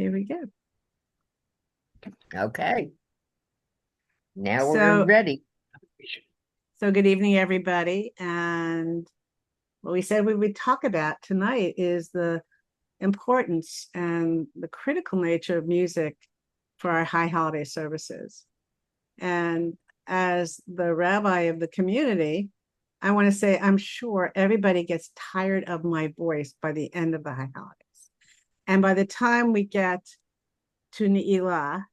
Here we go. Okay. Now we're So, ready. so good evening, everybody. And what we said we would talk about tonight is the importance and the critical nature of music for our high holiday services. And as the rabbi of the community, I want to say I'm sure everybody gets tired of my voice by the end of the high holidays. And by the time we get to Ne'ilah,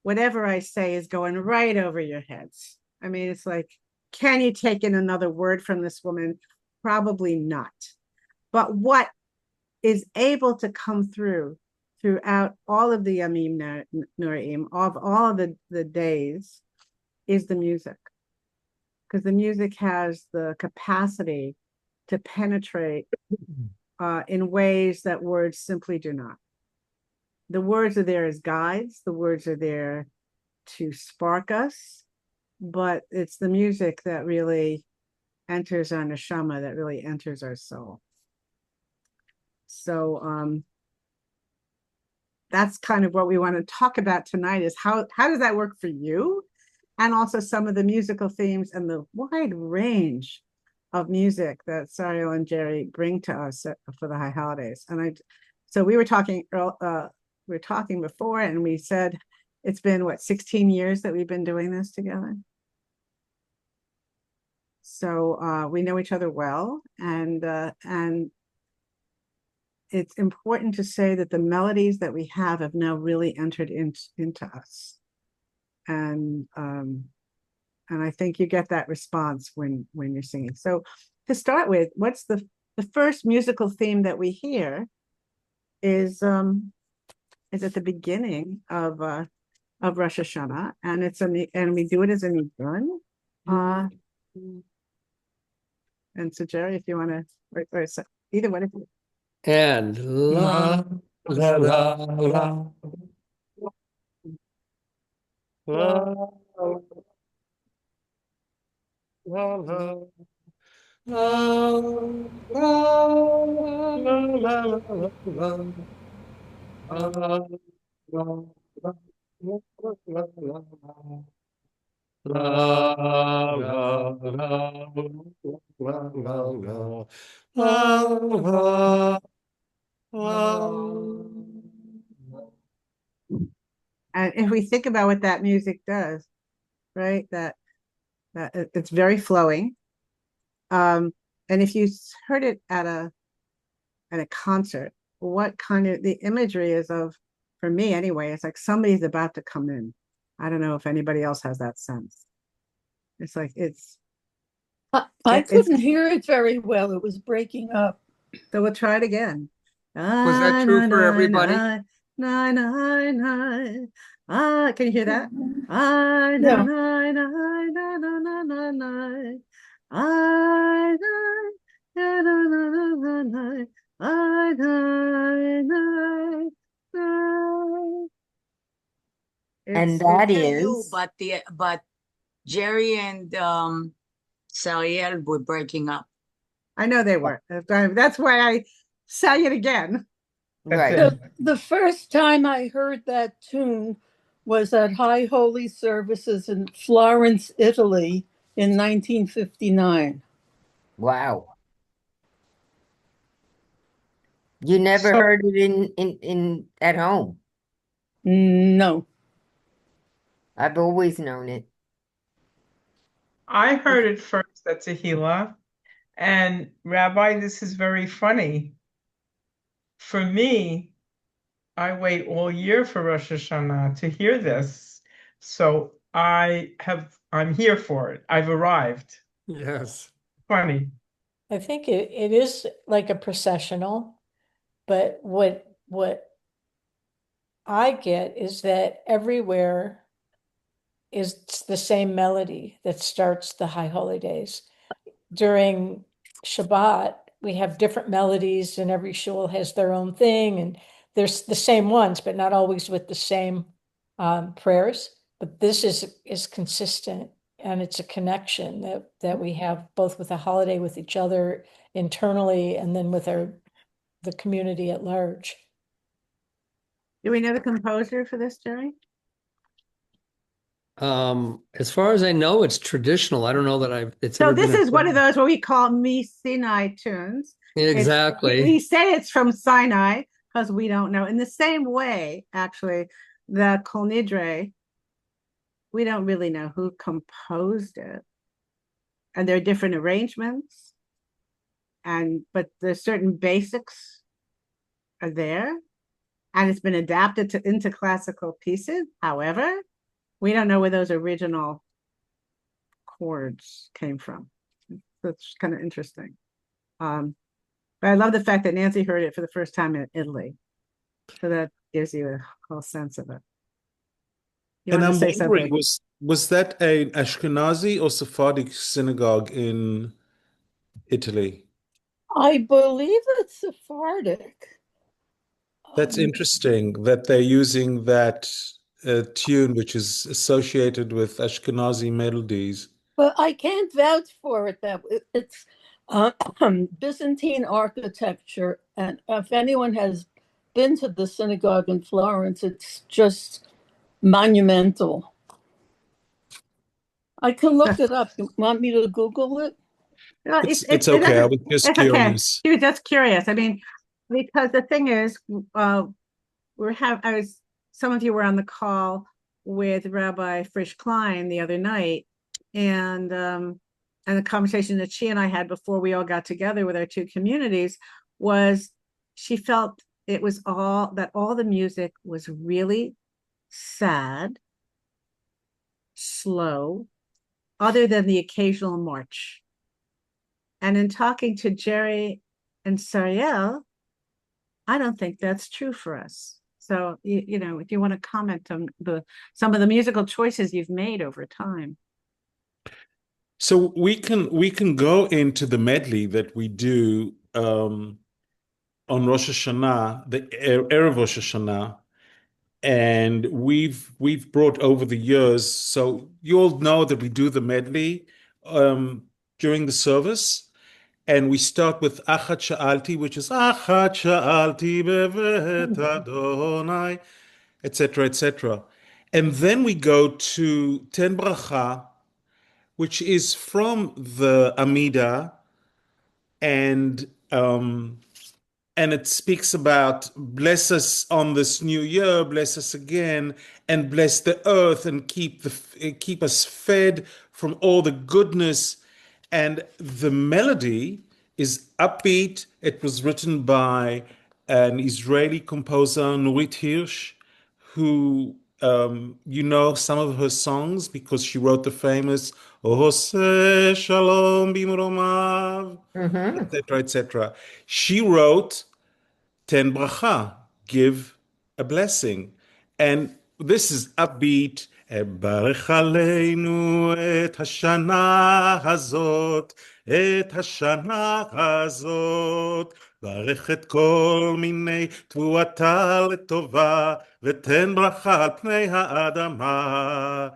whatever I say is going right over your heads. I mean, it's like, can you take in another word from this woman? Probably not. But what is able to come throughout all of the Yamim Noraim, of all of the days, is the music. Because the music has the capacity to penetrate in ways that words simply do not. The words are there as guides, the words are there to spark us, but it's the music that really enters our neshama, that really enters our soul. So that's kind of what we want to talk about tonight is how does that work for you? And also some of the musical themes and the wide range of music that Sariel and Jerry bring to us for the high holidays. So we were talking before, and we said it's been what 16 years that we've been doing this together. So we know each other well, and it's important to say that the melodies that we have now really entered into us, and I think you get that response when you're singing. So to start with, what's the first musical theme that we hear is at the beginning of Rosh Hashanah, and and we do it as a nidun. And so Jerry, if you want to, or so, either one of you. And la la la la la la la And if we think about what that music does, right, that it's very flowing. And if you heard it at a concert, what kind of the imagery is of, for me anyway, it's like somebody's about to come in. I don't know if anybody else has that sense. It's like I couldn't hear it very well. It was breaking up. So we'll try it again. Was that true for everybody? Can you hear that? No. And that You, is but Jerry and Sariel were breaking up. I know they were. That's why I sang it again. right. The first time I heard that tune was at High Holy Services in Florence, Italy in 1959. Wow. You never So heard it in at home. No. I've always known it. I heard it first at Tehillah, and Rabbi, this is very funny. For me, I wait all year for Rosh Hashanah to hear this. So I'm here for it. I've arrived. yes. Funny. I think it is like a processional, but what I get is that everywhere is the same melody that starts the high holy days. During Shabbat, we have different melodies, and every shul has their own thing, and there's the same ones, but not always with the same prayers. But this is consistent, and it's a connection that we have both with the holiday, with each other internally, and then with the community at large. Do we know the composer for this, Jerry? As far as I know, it's traditional. I don't know that it's So ever this been is one of those what we call me Sinai tunes. exactly. We say it's from Sinai because we don't know. In the same way, actually, the Kol Nidre, we don't really know who composed it. And there are different arrangements, but there's certain basics are there, and it's been adapted into classical pieces. However, we don't know where those original chords came from. That's kind of interesting. But I love the fact that Nancy heard it for the first time in Italy. So that gives you a whole sense of it. You And want to I'm say wondering, something? was that an Ashkenazi or Sephardic synagogue in Italy? I believe it's Sephardic. That's Um, interesting that they're using that tune, which is associated with Ashkenazi melodies. But I can't vouch for it that it's uh, Byzantine architecture. And if anyone has been to the synagogue in Florence, it's just monumental. I can look it up. You want me to Google it? Well, It's it okay. I doesn't, was just it's okay. curious. She was just curious. I mean, because the thing is, some of you were on the call with Rabbi Frisch Klein the other night, and the conversation that she and I had before we all got together with our two communities was she felt it was all the music was really sad, slow, other than the occasional march. And in talking to Jerry and Sariel, I don't think that's true for us. So, if you want to comment on some of the musical choices you've made over time. So we can go into the medley that we do on Rosh Hashanah, the Erev Rosh Hashanah, and we've brought over the years. So you all know that we do the medley um, during the service, and we start with Achat Sha'alti, which is Achat Sha'alti bevet Adonai, etc., etc. And then we go to Ten Bracha, which is from the Amida, and and it speaks about bless us on this new year, bless us again, and bless the earth, and keep us fed from all the goodness. And the melody is upbeat. It was written by an Israeli composer, Nurit Hirsch, who you know some of her songs because she wrote the famous Ose Shalom Bimromav, Mm-hmm. etc., etc. She wrote Ten Bracha, give a blessing. And this is upbeat. Barech aleinu et hashana hazot, et hashana hazot. ברך את כל מיני תבואתה לטובה, ותן ברכה על פני האדמה.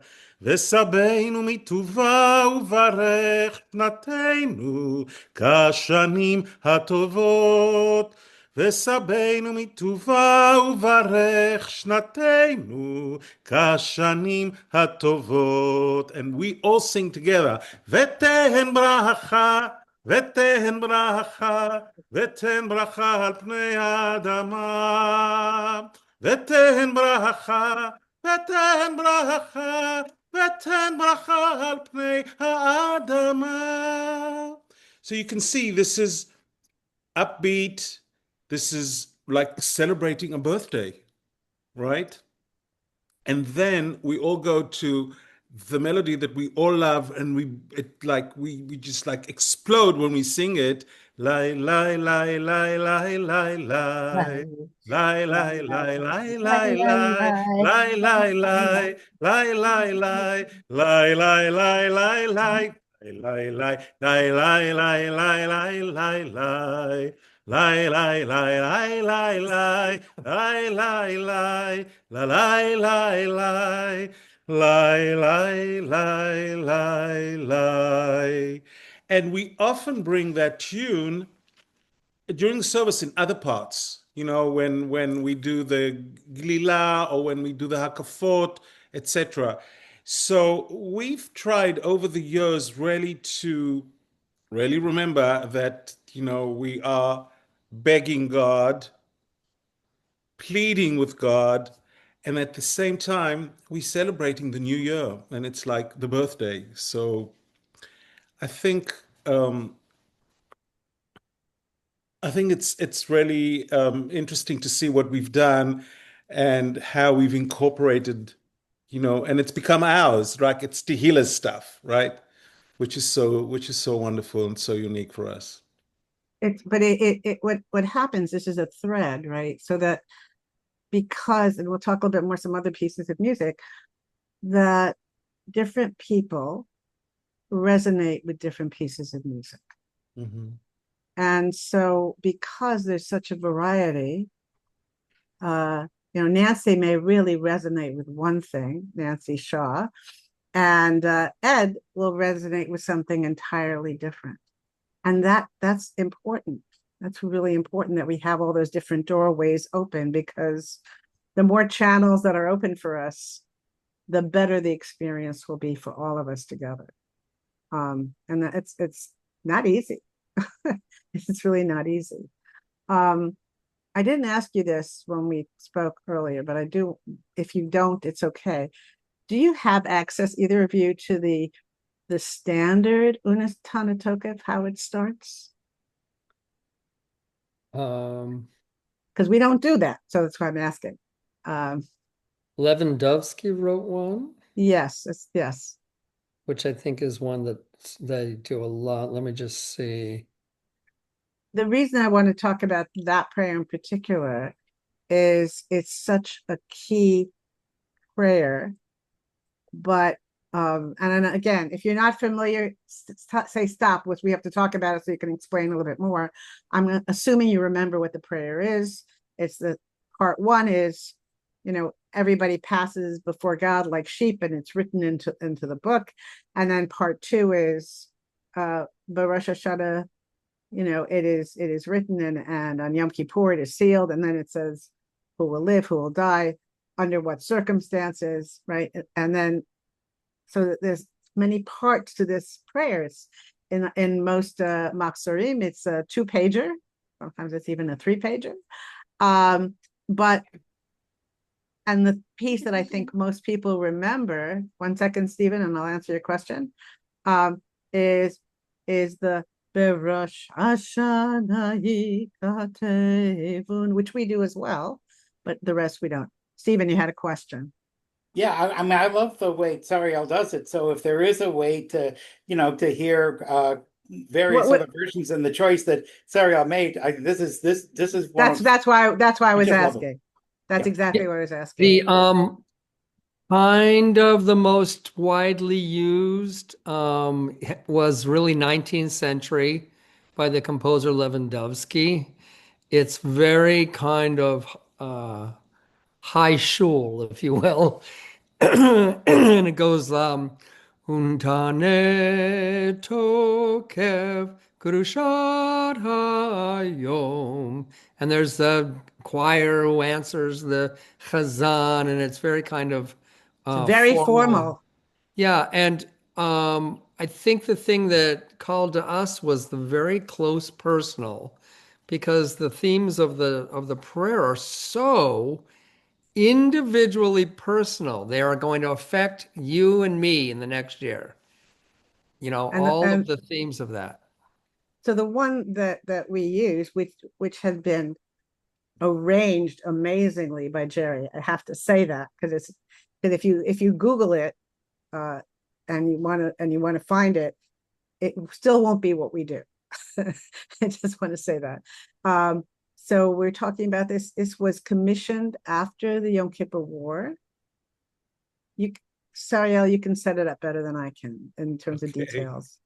וסבנו מטובה וברך פנתנו כשנים הטובות. וסבנו מטובה וברך שנתנו כשנים הטובות. And we all sing together. ותן ברכה, ותן ברכה, ותן ברכה על פני האדמה. ותן ברכה, ותן ברכה, ותן ברכה על פני האדמה. So you can see this is upbeat. This is like celebrating a birthday, right? And then we all go to the melody that we all love, and we just like explode when we sing it. Lie, lie, lie, lie, lie, lie, lie. Lie, lie, lie, lie, lie, lie. Lie, lie, lie, lie, lie, lie. Lie, lie, lie, lie, lie. Lie, lie, lie, lie, lie, lie, lie, lie, lie. Lie, lie, lie, lie, lie, lie. Lie, lie, lie. La lie, lie, lie. Lie, lie, lie, lie, lie. And we often bring that tune during the service in other parts. when we do the glila or when we do the hakafot, etc. So we've tried over the years really to really remember that, we are begging God, pleading with God, and at the same time, we're celebrating the new year, and it's like the birthday. So I think um, I think it's really interesting to see what we've done and how we've incorporated, and it's become ours, right? It's Tehila's stuff, right? Which is so wonderful and so unique for us. But what happens, this is a thread, right? So that because, and we'll talk a little bit more some other pieces of music, that different people resonate with different pieces of music. Mhm. And so because there's such a variety, Nancy may really resonate with one thing, Nancy Shaw, and Ed will resonate with something entirely different. And that's important. That's really important that we have all those different doorways open, because the more channels that are open for us, the better the experience will be for all of us together. And that it's not easy. It's really not easy. I didn't ask you this when we spoke earlier, but I do. If you don't, it's okay. Do you have access, either of you, to the standard Unas Tanatokev, how it starts? Um, Because we don't do that, so that's why I'm asking. Um, Lewandowski wrote one, yes, yes. which I think is one that they do a lot. Let me just see. The reason I want to talk about that prayer in particular is it's such a key prayer. But and then again, if you're not familiar, say stop, which we have to talk about it so you can explain a little bit more. I'm assuming you remember what the prayer is. It's the part one is, everybody passes before God like sheep, and it's written into the book. And then part two is Baruch Hashanah, it is written, and on Yom Kippur it is sealed, and then it says who will live, who will die, under what circumstances, right? And then so that there's many parts to this prayer. It's in most machzorim, it's a 2-pager. Sometimes it's even a 3-pager. But and the piece that I think most people remember, 1 second, Stephen, and I'll answer your question, um, is the Berosh Hashanah Yikatevun, which we do as well, but the rest we don't. Stephen, you had a question. Yeah, I mean, I love the way Tsariel does it. So if there is a way to, to hear various What other versions and the choice that Tsariel made, this is one that's of that's why I I was just love it. asking. That's Yeah. exactly what I was asking. The kind of the most widely used was really 19th century by the composer Lewandowski. It's very kind of high shul, if you will. And it goes Untane tokev kurushat hayom. And there's the choir who answers the chazan, and it's very kind of It's very formal. formal. Yeah, and I think the thing that called to us was the very close personal, because the themes of the prayer are so individually personal. They are going to affect you and me in the next year. And All of and the themes of that. so the one that we use, which had been arranged amazingly by Jerry, I have to say that, because if you Google it, uh, and you want to find it, it still won't be what we do. I just want to say that. So we're talking about this. This was commissioned after the Yom Kippur War. Sariel, you can set it up better than I can in terms of Okay. details.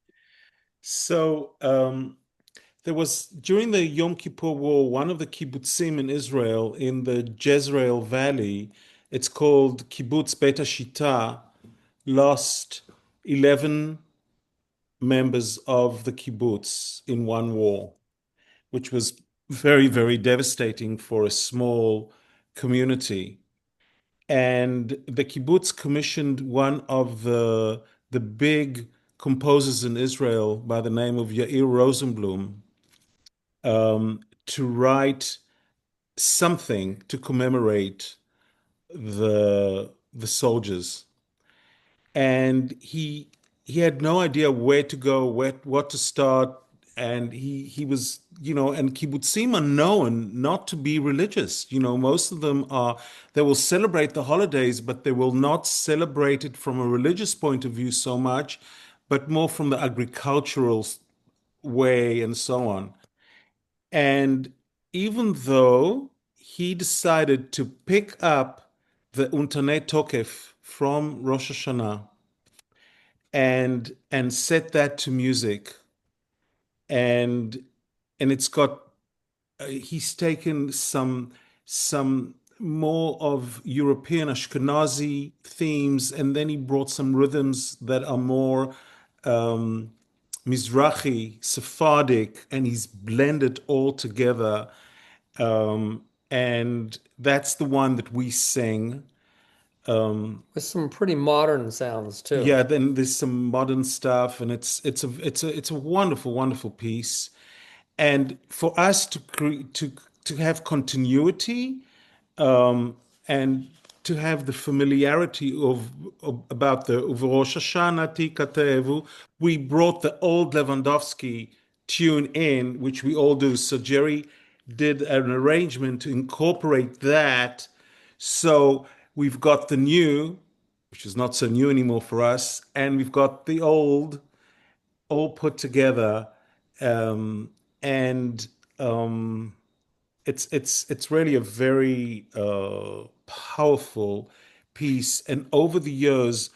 So there was during the Yom Kippur War, one of the kibbutzim in Israel in the Jezreel Valley, it's called Kibbutz Beit Hashita, lost 11 members of the kibbutz in one war, which was very, very devastating for a small community. And the kibbutz commissioned one of the big composers in Israel by the name of Yair Rosenblum to write something to commemorate the soldiers. And he had no idea where to go, what to start, and he was, and kibbutzim are known not to be religious. Most of them are, they will celebrate the holidays, but they will not celebrate it from a religious point of view so much, but more from the agricultural way and so on. And even though he decided to pick up the Untanei Tokef from Rosh Hashanah and set that to music, and it's got he's taken some more of European Ashkenazi themes, and then he brought some rhythms that are more Mizrahi, Sephardic, and he's blended all together. And that's the one that we sing. With some pretty modern sounds too. Yeah, then there's some modern stuff, and it's a wonderful, wonderful piece. And for us to have continuity, and to have the familiarity of about the Rosh Hashanah Tikatevu, we brought the old Lewandowski tune in, which we all do. So Jerry did an arrangement to incorporate that. So we've got the new, which is not so new anymore for us, and we've got the old all put together. And it's really a very powerful piece. And over the years,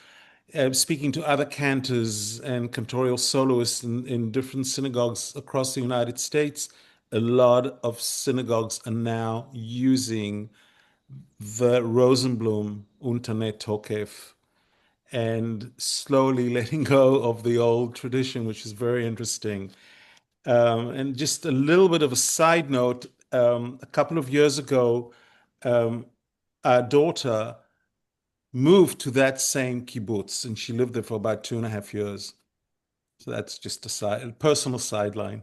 speaking to other cantors and cantorial soloists in different synagogues across the United States, a lot of synagogues are now using the Rosenblum Untanei Tokef and slowly letting go of the old tradition, which is very interesting. And just a little bit of a side note, a couple of years ago, our daughter moved to that same kibbutz, and she lived there for about 2.5 years. So that's just a personal sideline.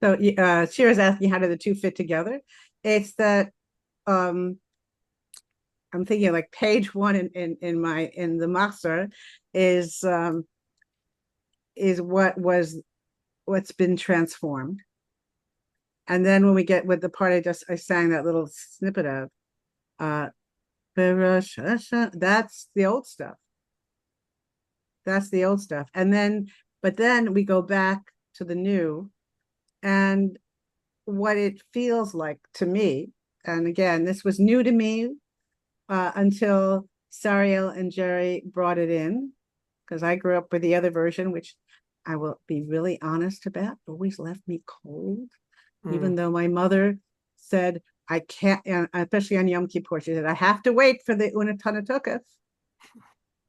So Shira's asking, how do the two fit together? It's that I'm thinking like page one in the Machzor is what's been transformed. And then when we get with the part I sang that little snippet of, that's the old stuff. That's the old stuff. But then we go back to the new, and what it feels like to me, and again, this was new to me until Sariel and Jerry brought it in, because I grew up with the other version, which I will be really honest about, always left me cold. Even though my mother said, I can't, especially on Yom Kippur, she said, I have to wait for the Unatana Tokef.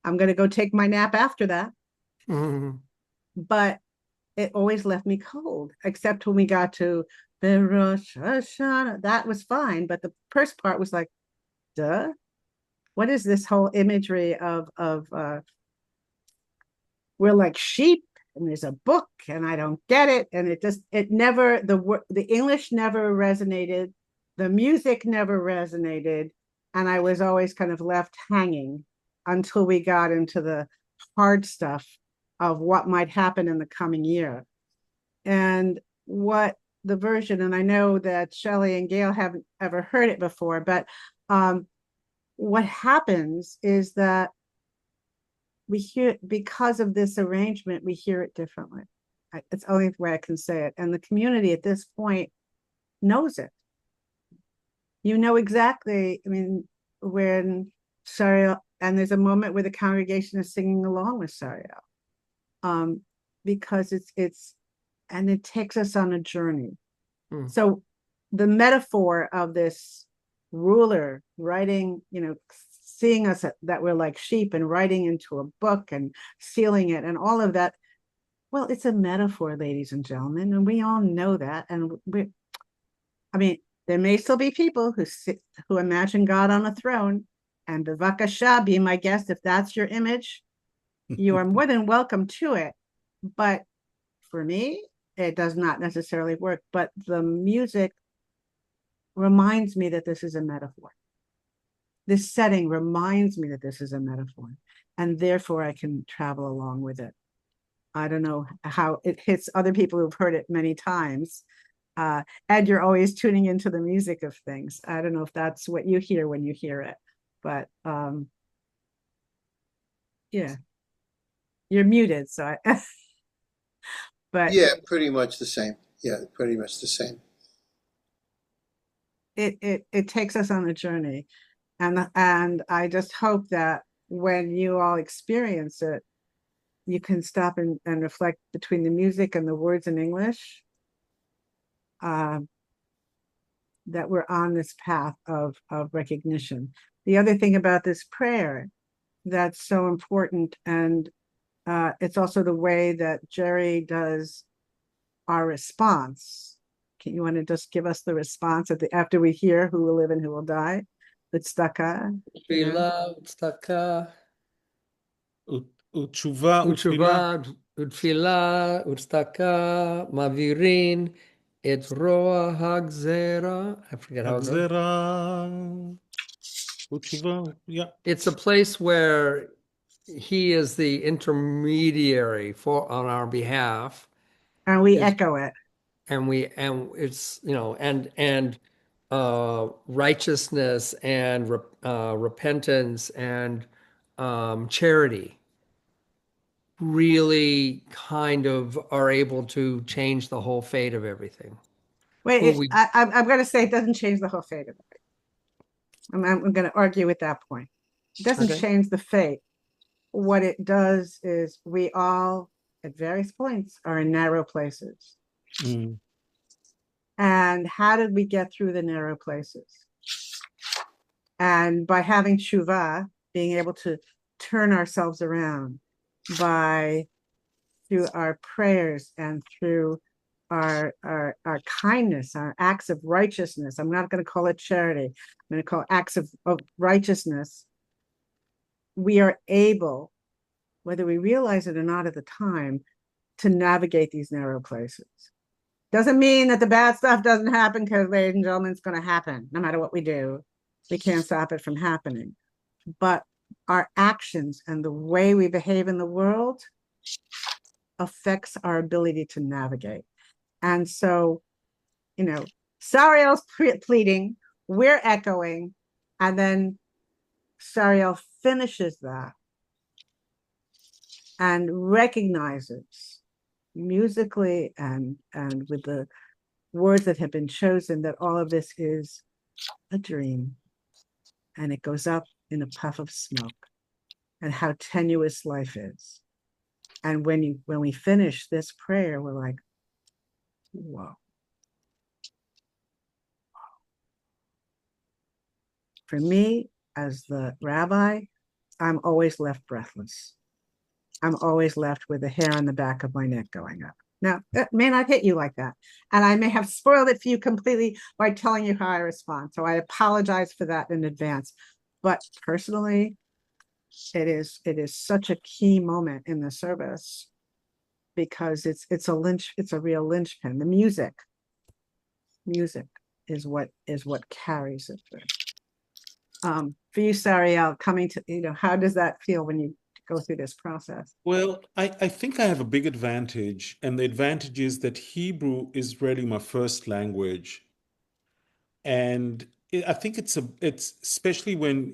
I'm going to go take my nap after that. But it always left me cold, except when we got to the Rosh Hashanah. That was fine. But the first part was like, duh. What is this whole imagery of we're like sheep, and there's a book, and I don't get it. And it never, the English never resonated. The music never resonated. And I was always kind of left hanging until we got into the hard stuff of what might happen in the coming year. And what the version, and I know that Shelley and Gail haven't ever heard it before, but what happens is that we hear, because of this arrangement, we hear it differently. It's the only way I can say it. And the community at this point knows it. You know exactly, I mean, when Sariel, and there's a moment where the congregation is singing along with Sariel, because and it takes us on a journey. So the metaphor of this ruler writing, seeing us that we're like sheep and writing into a book and sealing it and all of that. Well, it's a metaphor, ladies and gentlemen, and we all know that. And I mean, there may still be people who imagine God on a throne, and bevakasha, be my guest if that's your image. You are more than welcome to it. But for me, it does not necessarily work. But the music reminds me that this is a metaphor. This setting reminds me that this is a metaphor, and therefore I can travel along with it. I don't know how it hits other people who've heard it many times. And you're always tuning into the music of things. I don't know if that's what you hear when you hear it, but yeah, you're muted. So but Yeah, pretty much the same. Yeah, pretty much the same. it takes us on a journey, and I just hope that when you all experience it, you can stop and reflect between the music and the words in English. That we're on this path of recognition. The other thing about this prayer that's so important, and it's also the way that Jerry does our response. Can you want to just give us the response after we hear who will live and who will die? Tzedakah, you know? Tefillah, tzedakah, Utshuva, utfila, utshuvah, utfilah, utzedakah, mavirin, et roa hagzera. I forget how it goes. Agzera, Utshuva, yeah. It's a place where he is the intermediary for on our behalf, And we is echo it. and it's and righteousness and repentance and charity really kind of are able to change the whole fate of everything. Who Wait, we I'm going to say it doesn't change the whole fate of it. I'm going to argue with that point. It doesn't Okay. change the fate. What it does is we all, at various points, are in narrow places. Mm. And how did we get through the narrow places? And by having tshuva, being able to turn ourselves around through our prayers and through our kindness, our acts of righteousness. I'm not going to call it charity. I'm going to call it acts of righteousness. We are able, whether we realize it or not at the time, to navigate these narrow places. Doesn't mean that the bad stuff doesn't happen, because, ladies and gentlemen, it's going to happen no matter what we do. We can't stop it from happening. But our actions and the way we behave in the world affects our ability to navigate. And so, Sariel's pleading, we're echoing, and then Sariel finishes that and recognizes musically and with the words that have been chosen that all of this is a dream, and it goes up in a puff of smoke, and how tenuous life is. And when we finish this prayer, we're like, whoa. For me, as the rabbi, I'm always left breathless. I'm always left with the hair on the back of my neck going up. Now, it may not hit you like that. And I may have spoiled it for you completely by telling you how I respond. So I apologize for that in advance. But personally, it is such a key moment in the service, because it's a real linchpin. The music is what carries it through. For you, Sariel, coming to, how does that feel when you go through this process? Well, I think I have a big advantage, and the advantage is that Hebrew is really my first language. And I think it's especially when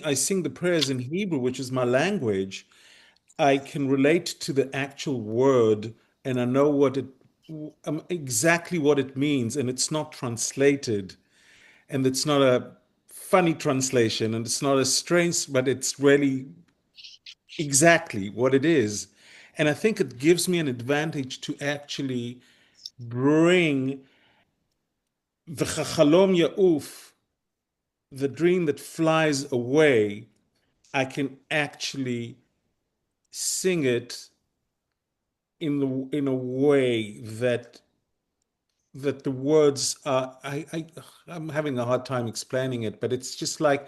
I sing the prayers in Hebrew, which is my language. I can relate to the actual word, and I know exactly what it means, and it's not translated, and it's not a funny translation, and it's not a strange, but it's really exactly what it is. And I think it gives me an advantage to actually bring the chachalom ya'uf, the dream that flies away. I can actually sing it in a way that that the words are, I'm having a hard time explaining it, but it's just like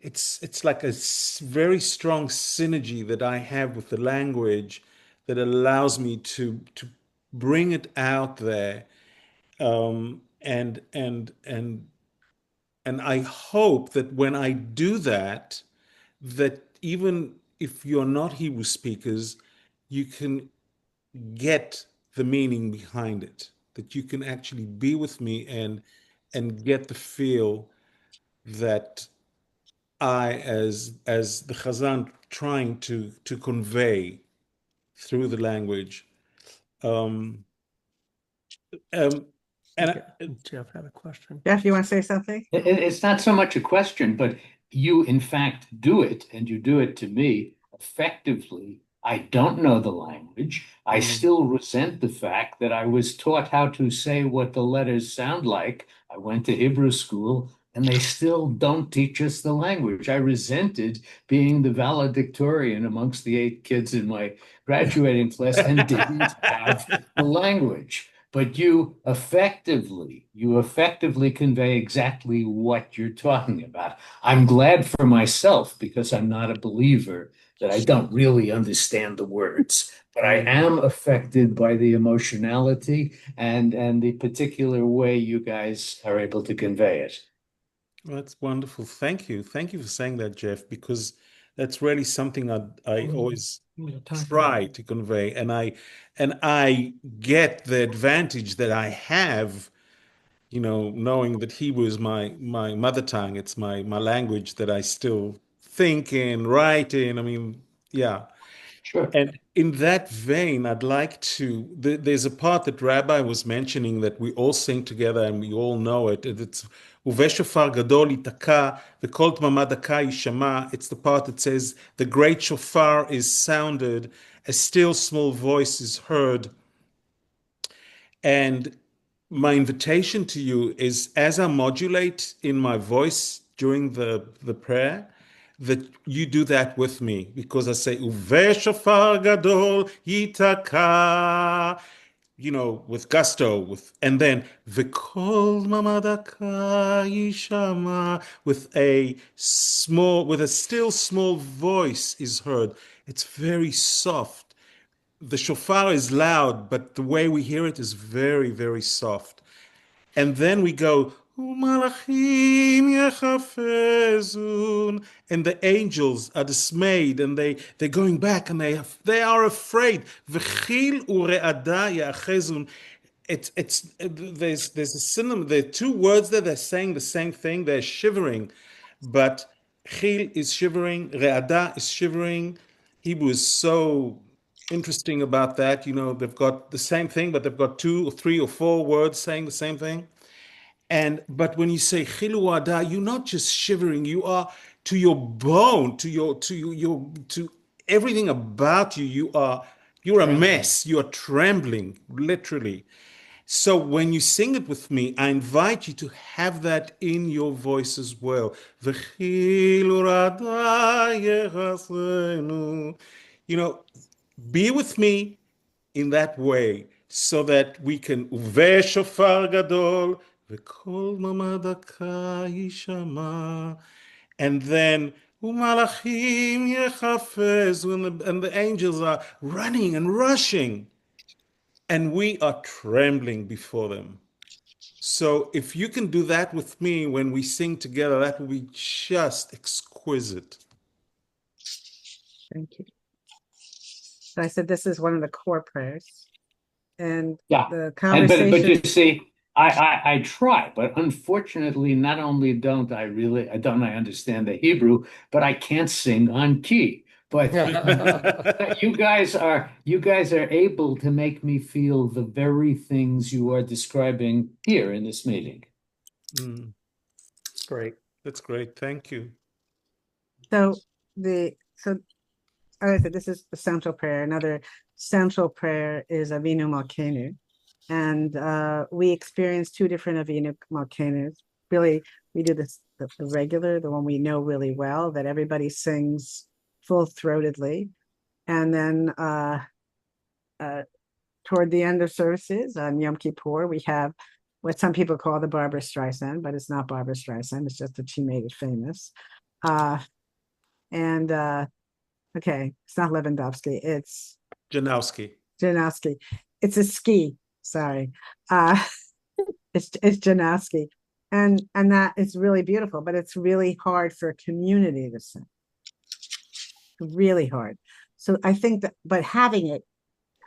it's like a very strong synergy that I have with the language that allows me to bring it out there. And I hope that when I do that, that even if you're not Hebrew speakers, you can get the meaning behind it, that you can actually be with me and get the feel that I, as the Chazan, trying to convey through the language. Um, um, and Jeff had a question. Jeff, you want to say something? It's not so much a question, but you in fact do it, and you do it to me effectively. I don't know the language. I still resent the fact that I was taught how to say what the letters sound like. I went to Hebrew school, and they still don't teach us the language. I resented being the valedictorian amongst the 8 kids in my graduating class and didn't have the language. But you effectively convey exactly what you're talking about. I'm glad for myself because I'm not a believer that I don't really understand the words, but I am affected by the emotionality and the particular way you guys are able to convey it. Well, that's wonderful. Thank you. Thank you for saying that, Jeff, because that's really something I always try to convey. And I get the advantage that I have, knowing that Hebrew is my mother tongue. It's my language that I still think in, write in. I mean, yeah. Sure. And in that vein, I'd like to. There's a part that Rabbi was mentioning that we all sing together and we all know it. It's "Uveshofar gadol yitaka v'kol dmama daka yishama." It's the part that says the great shofar is sounded, a still small voice is heard. And my invitation to you is, as I modulate in my voice during the prayer, that you do that with me, because I say "Uve shofar gadol yitaka," with gusto, and then "V'kol mamadaka yishama," with a still small voice is heard. It's very soft. The shofar is loud, but the way we hear it is very, very soft. And then we go, "Umalachim yechafezun," and the angels are dismayed, and they're going back, and they are afraid. V'chil ure'ada yachezun. There's a synonym. There are two words there. They're saying the same thing. They're shivering, but chil is shivering, re'ada is shivering. Hebrew is so interesting about that. They've got the same thing, but they've got 2 or 3 or 4 words saying the same thing. But when you say chilu ada, you're not just shivering, you are to your bone, to everything about you. You're a mess. You're trembling, literally. So when you sing it with me, I invite you to have that in your voice as well. V'chilu ada yechasenu. Be with me in that way, so that we can "Uve shofar gadol v'kol mamadaka yishama," and then "Umalachim yechafez," and the angels are running and rushing, and we are trembling before them. So if you can do that with me when we sing together, that will be just exquisite. Thank you. So I said this is one of the core prayers. And Yeah. the But conversation. you see, I try, but unfortunately, not only don't I understand the Hebrew, but I can't sing on key. But you guys are able to make me feel the very things you are describing here in this meeting. It's great. That's great. Thank you. So as I said, this is the central prayer. Another central prayer is Avinu Malkeinu. And we experience 2 different Avinu Malkeinus. Really, we do this the regular, the one we know really well, that everybody sings full-throatedly. And then toward the end of services on Yom Kippur, we have what some people call the Barbara Streisand, but it's not Barbara Streisand. It's just that she made it famous. And okay, it's not Lewandowski. It's Janowski. Janowski. It's a ski. Sorry. It's Janowski. And that is really beautiful, but it's really hard for a community to sing. Really hard. So I think that, but having it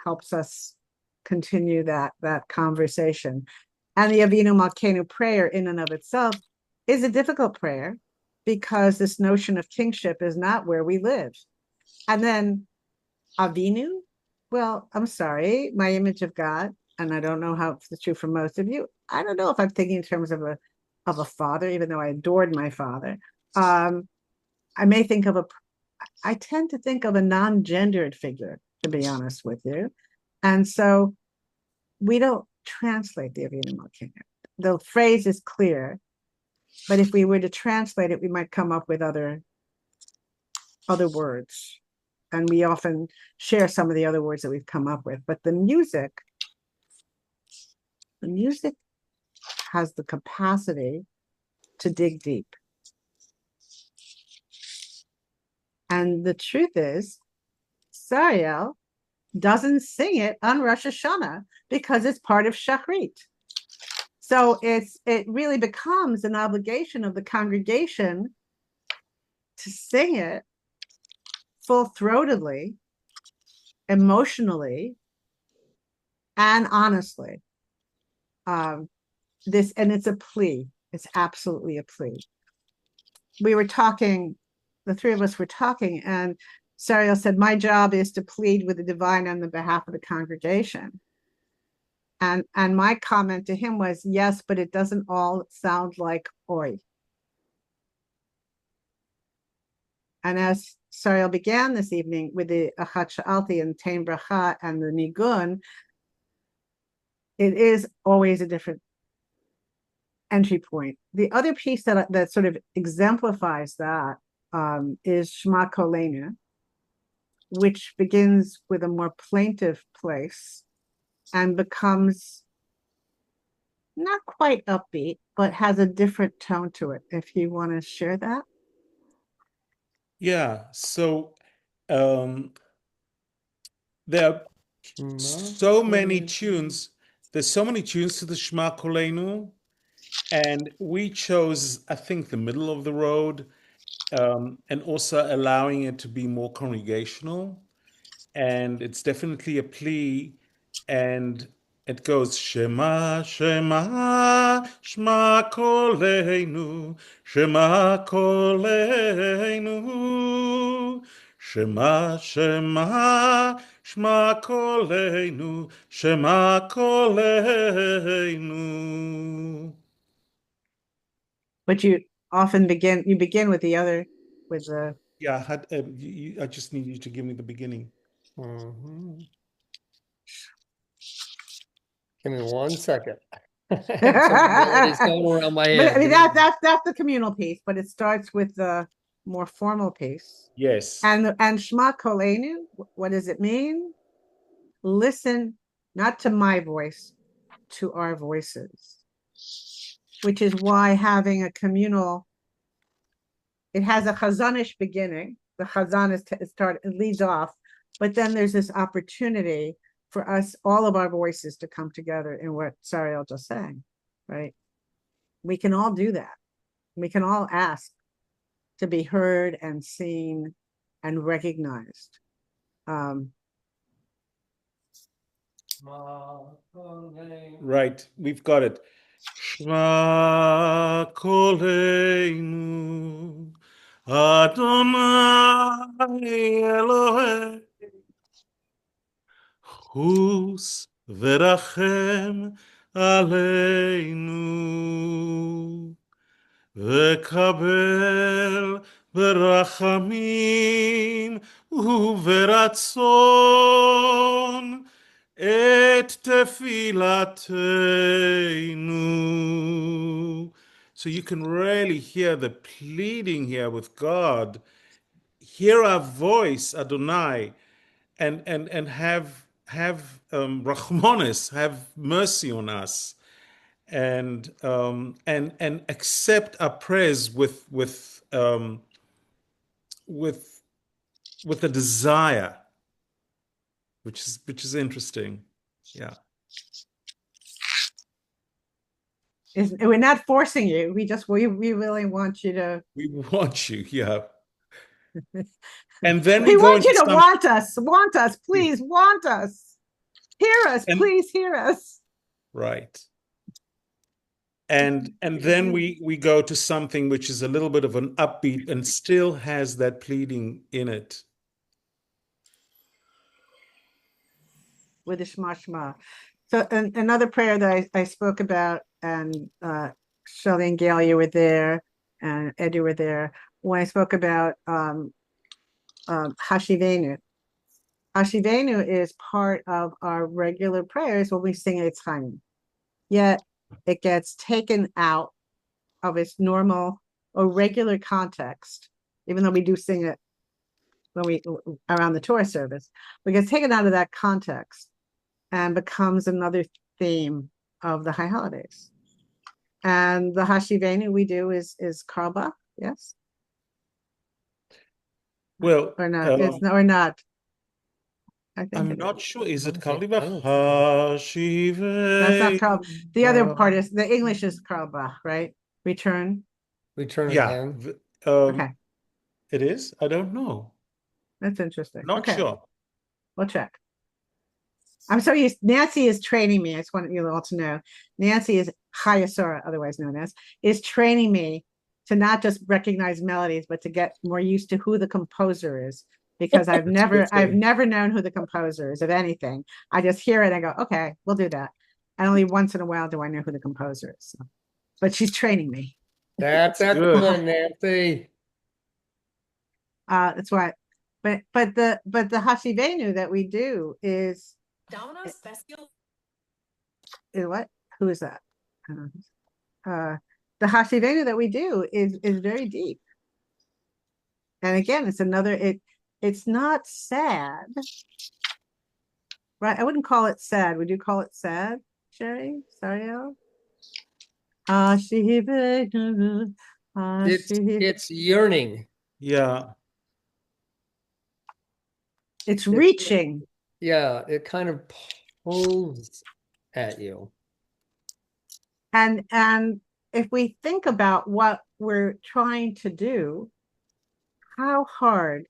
helps us continue that conversation. And the Avinu Malkeinu prayer in and of itself is a difficult prayer because this notion of kingship is not where we live. And then Avinu, well, I'm sorry, my image of God, and I don't know how it's true for most of you. I don't know if I'm thinking in terms of a father, even though I adored my father. I may think of I tend to think of a non-gendered figure, to be honest with you. And so we don't translate the Avinu Malkeinu. The phrase is clear, but if we were to translate it, we might come up with other words. And we often share some of the other words that we've come up with. But the music has the capacity to dig deep. And the truth is, Sariel doesn't sing it on Rosh Hashanah because it's part of Shachrit. So it really becomes an obligation of the congregation to sing it full-throatedly, emotionally, and honestly. And it's a plea. It's absolutely a plea. We were talking, the three of us were talking, and Sariel said, my job is to plead with the divine on the behalf of the congregation. And my comment to him was, yes, but it doesn't all sound like oi. And as Sariel began this evening with the Achat Sha'alti and Tain Bracha and the Nigun, it is always a different entry point. The other piece that sort of exemplifies that is Shema Kolenu, which begins with a more plaintive place and becomes not quite upbeat, but has a different tone to it. If you want to share that. Yeah, so there are so many tunes. There's so many tunes to the Shema Kolenu, and we chose, I think, the middle of the road, and also allowing it to be more congregational. And it's definitely a plea, and it goes Shema, Shema, Shema Kolenu, Shema Kolenu, Shema, Shema, Shema Kolenu, Shema Kolenu. But you often begin with the Yeah, I just need you to give me the beginning. Mhm. Give me 1 second. Some melodies going around my But I head. mean that's the communal piece, but it starts with the more formal piece. Yes. And Shema Kolenu, what does it mean? Listen not to my voice, to our voices. Which is why having a communal, it has a chazanish beginning. The chazan it leads off, but then there's this opportunity for us, all of our voices, to come together in what Sariel just sang, right? We can all do that. We can all ask to be heard and seen and recognized. Right, we've got it. Shema Koleinu Adonai Elohei Hus verachem aleinu vekabel berachamim uveratzon et tefilateinu. So you can really hear the pleading here with God. Hear our voice, Adonai, and have rachmanis, have mercy on us. and accept our prayers with a desire, which is interesting. Yeah. We're not forcing you. We really want you to. We want you, yeah. And then We we go want into you to some, want us, please want us. Hear us, and please hear us. right. And then we go to something which is a little bit of an upbeat and still has that pleading in it. With the Shema Shema. So another prayer that I spoke about, and Shelley and Gail, you were there, and Ed, you were there, when I spoke about Hashivenu. Hashivenu is part of our regular prayers when we sing a time. Yet it gets taken out of its normal or regular context, even though we do sing it when we around the Torah service. It gets taken out of that context and becomes another theme of the high holidays. And the Hashivenu we do is Karl Bach, yes? Well, Or not? It's or not. I think I'm it not is. sure. Is it I Karl don't Bach? think That's not Karl. The other part is the English is Karl Bach, right? Return. Return of the Yeah. hand. Okay, It is? I don't know. that's interesting. Not Okay, sure. we'll check. I'm so used. Nancy is training me. I just want you all to know. Nancy is Hayasura, otherwise known as, is training me to not just recognize melodies, but to get more used to who the composer is. Because I've never known who the composer is of anything. I just hear it and go, okay, we'll do that. And only once in a while do I know who the composer is. So. But she's training me. That's Good. excellent, Nancy. That's why. But the Hashivenu that we do is what? Who is that? The Hashivenu that we do is very deep. And again, it's another, it's not sad, right? I wouldn't call it sad. Would you call it sad, Sherry? Sariel? Hashivenu, It's yearning. Yeah. it's reaching. Yeah, it kind of pulls at you. And if we think about what we're trying to do, how hard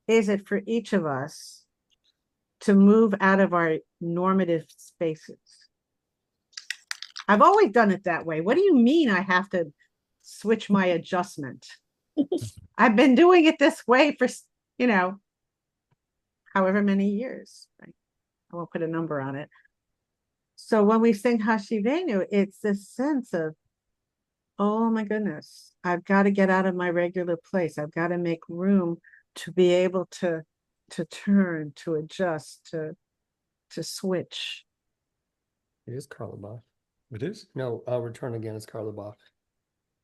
is it for each of us to move out of our normative spaces? I've always done it that way. What do you mean I have to switch my adjustment? I've been doing it this way for, however many years, right? I won't put a number on it. So when we sing Hashivenu, it's this sense of, oh my goodness, I've got to get out of my regular place. I've got to make room to be able to turn, to adjust, to switch. It is Karl Bach. It is? No, Return Again is Karl Bach.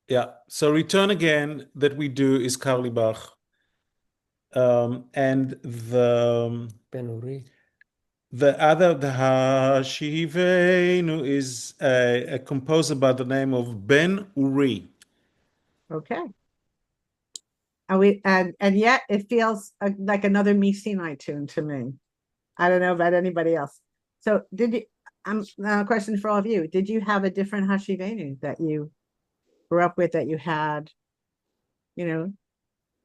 Yeah. So Return Again that we do is Karl Bach. And Ben Uri. the Hashivenu is a composer by the name of Ben Uri. Okay. And yet it feels like another Me Sinai tune to me. I don't know about anybody else. So did you? A question for all of you. Did you have a different Hashivenu that you grew up with, that you had?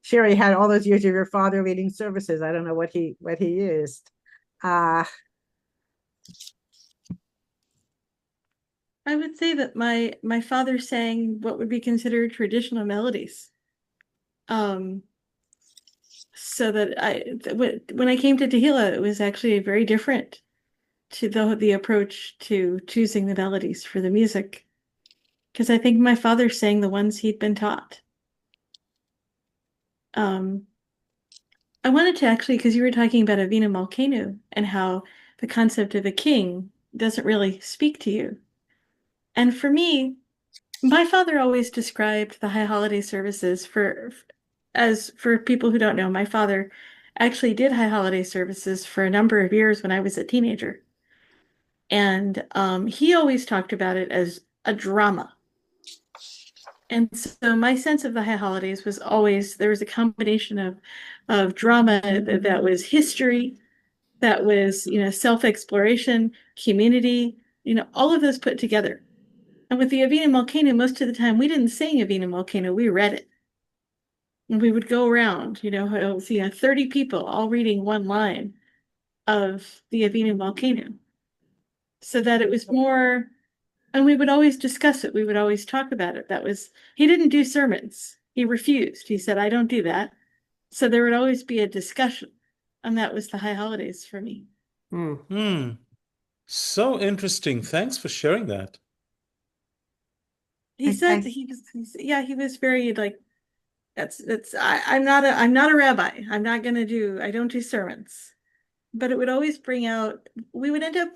Sherry had all those years of your father leading services. I don't know what he used. I would say that my father sang what would be considered traditional melodies. So that when I came to Tehillah, it was actually very different to the approach to choosing the melodies for the music, because I think my father sang the ones he'd been taught. I wanted to actually, because you were talking about Avinu Malkeinu and how the concept of a king doesn't really speak to you. And for me, my father always described the high holiday services for people who don't know, my father actually did high holiday services for a number of years when I was a teenager. And he always talked about it as a drama. And so my sense of the high holidays was always there was a combination of drama that was history, that was, self-exploration, community, all of those put together. And with the Avena Volcano, most of the time we didn't sing Avena Volcano, we read it. And we would go around, it was, 30 people all reading one line of the Avena Volcano. So that it was more, and we would always discuss it. We would always talk about it. He didn't do sermons. He refused. He said, I don't do that. So there would always be a discussion. And that was the high holidays for me. Hmm. So interesting. Thanks for sharing that. He said he was very like, I'm not a rabbi. I don't do sermons. But it would always bring out, we would end up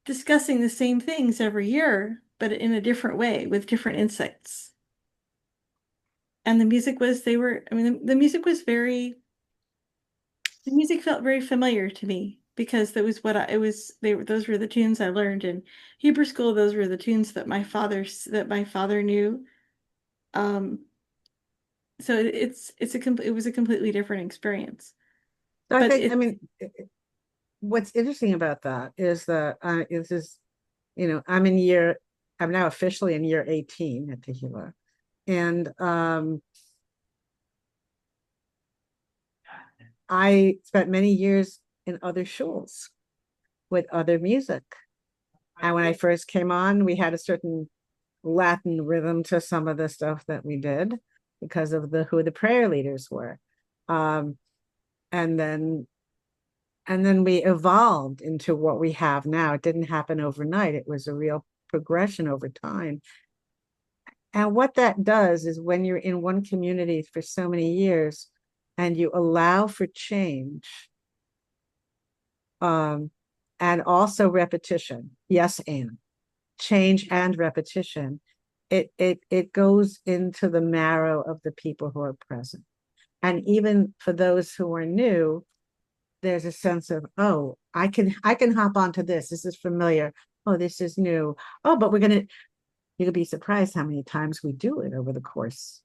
discussing the same things every year, but in a different way with different insights. And the music felt very familiar to me because that was those were the tunes I learned in Hebrew school. Those were the tunes that my father knew. So it was a completely different experience. So I think, what's interesting about that is that I'm now officially in year 18 at Tehillah. And I spent many years in other shuls with other music. And when I first came on, we had a certain Latin rhythm to some of the stuff that we did because of who the prayer leaders were. And then we evolved into what we have now. It didn't happen overnight. It was a real progression over time. And what that does is when you're in one community for so many years and you allow for change, and also repetition, yes, and change and repetition, it goes into the marrow of the people who are present. And even for those who are new, there's a sense of, oh, I can hop onto this. This is familiar. Oh, this is new. Oh, but you'll be surprised how many times we do it over the course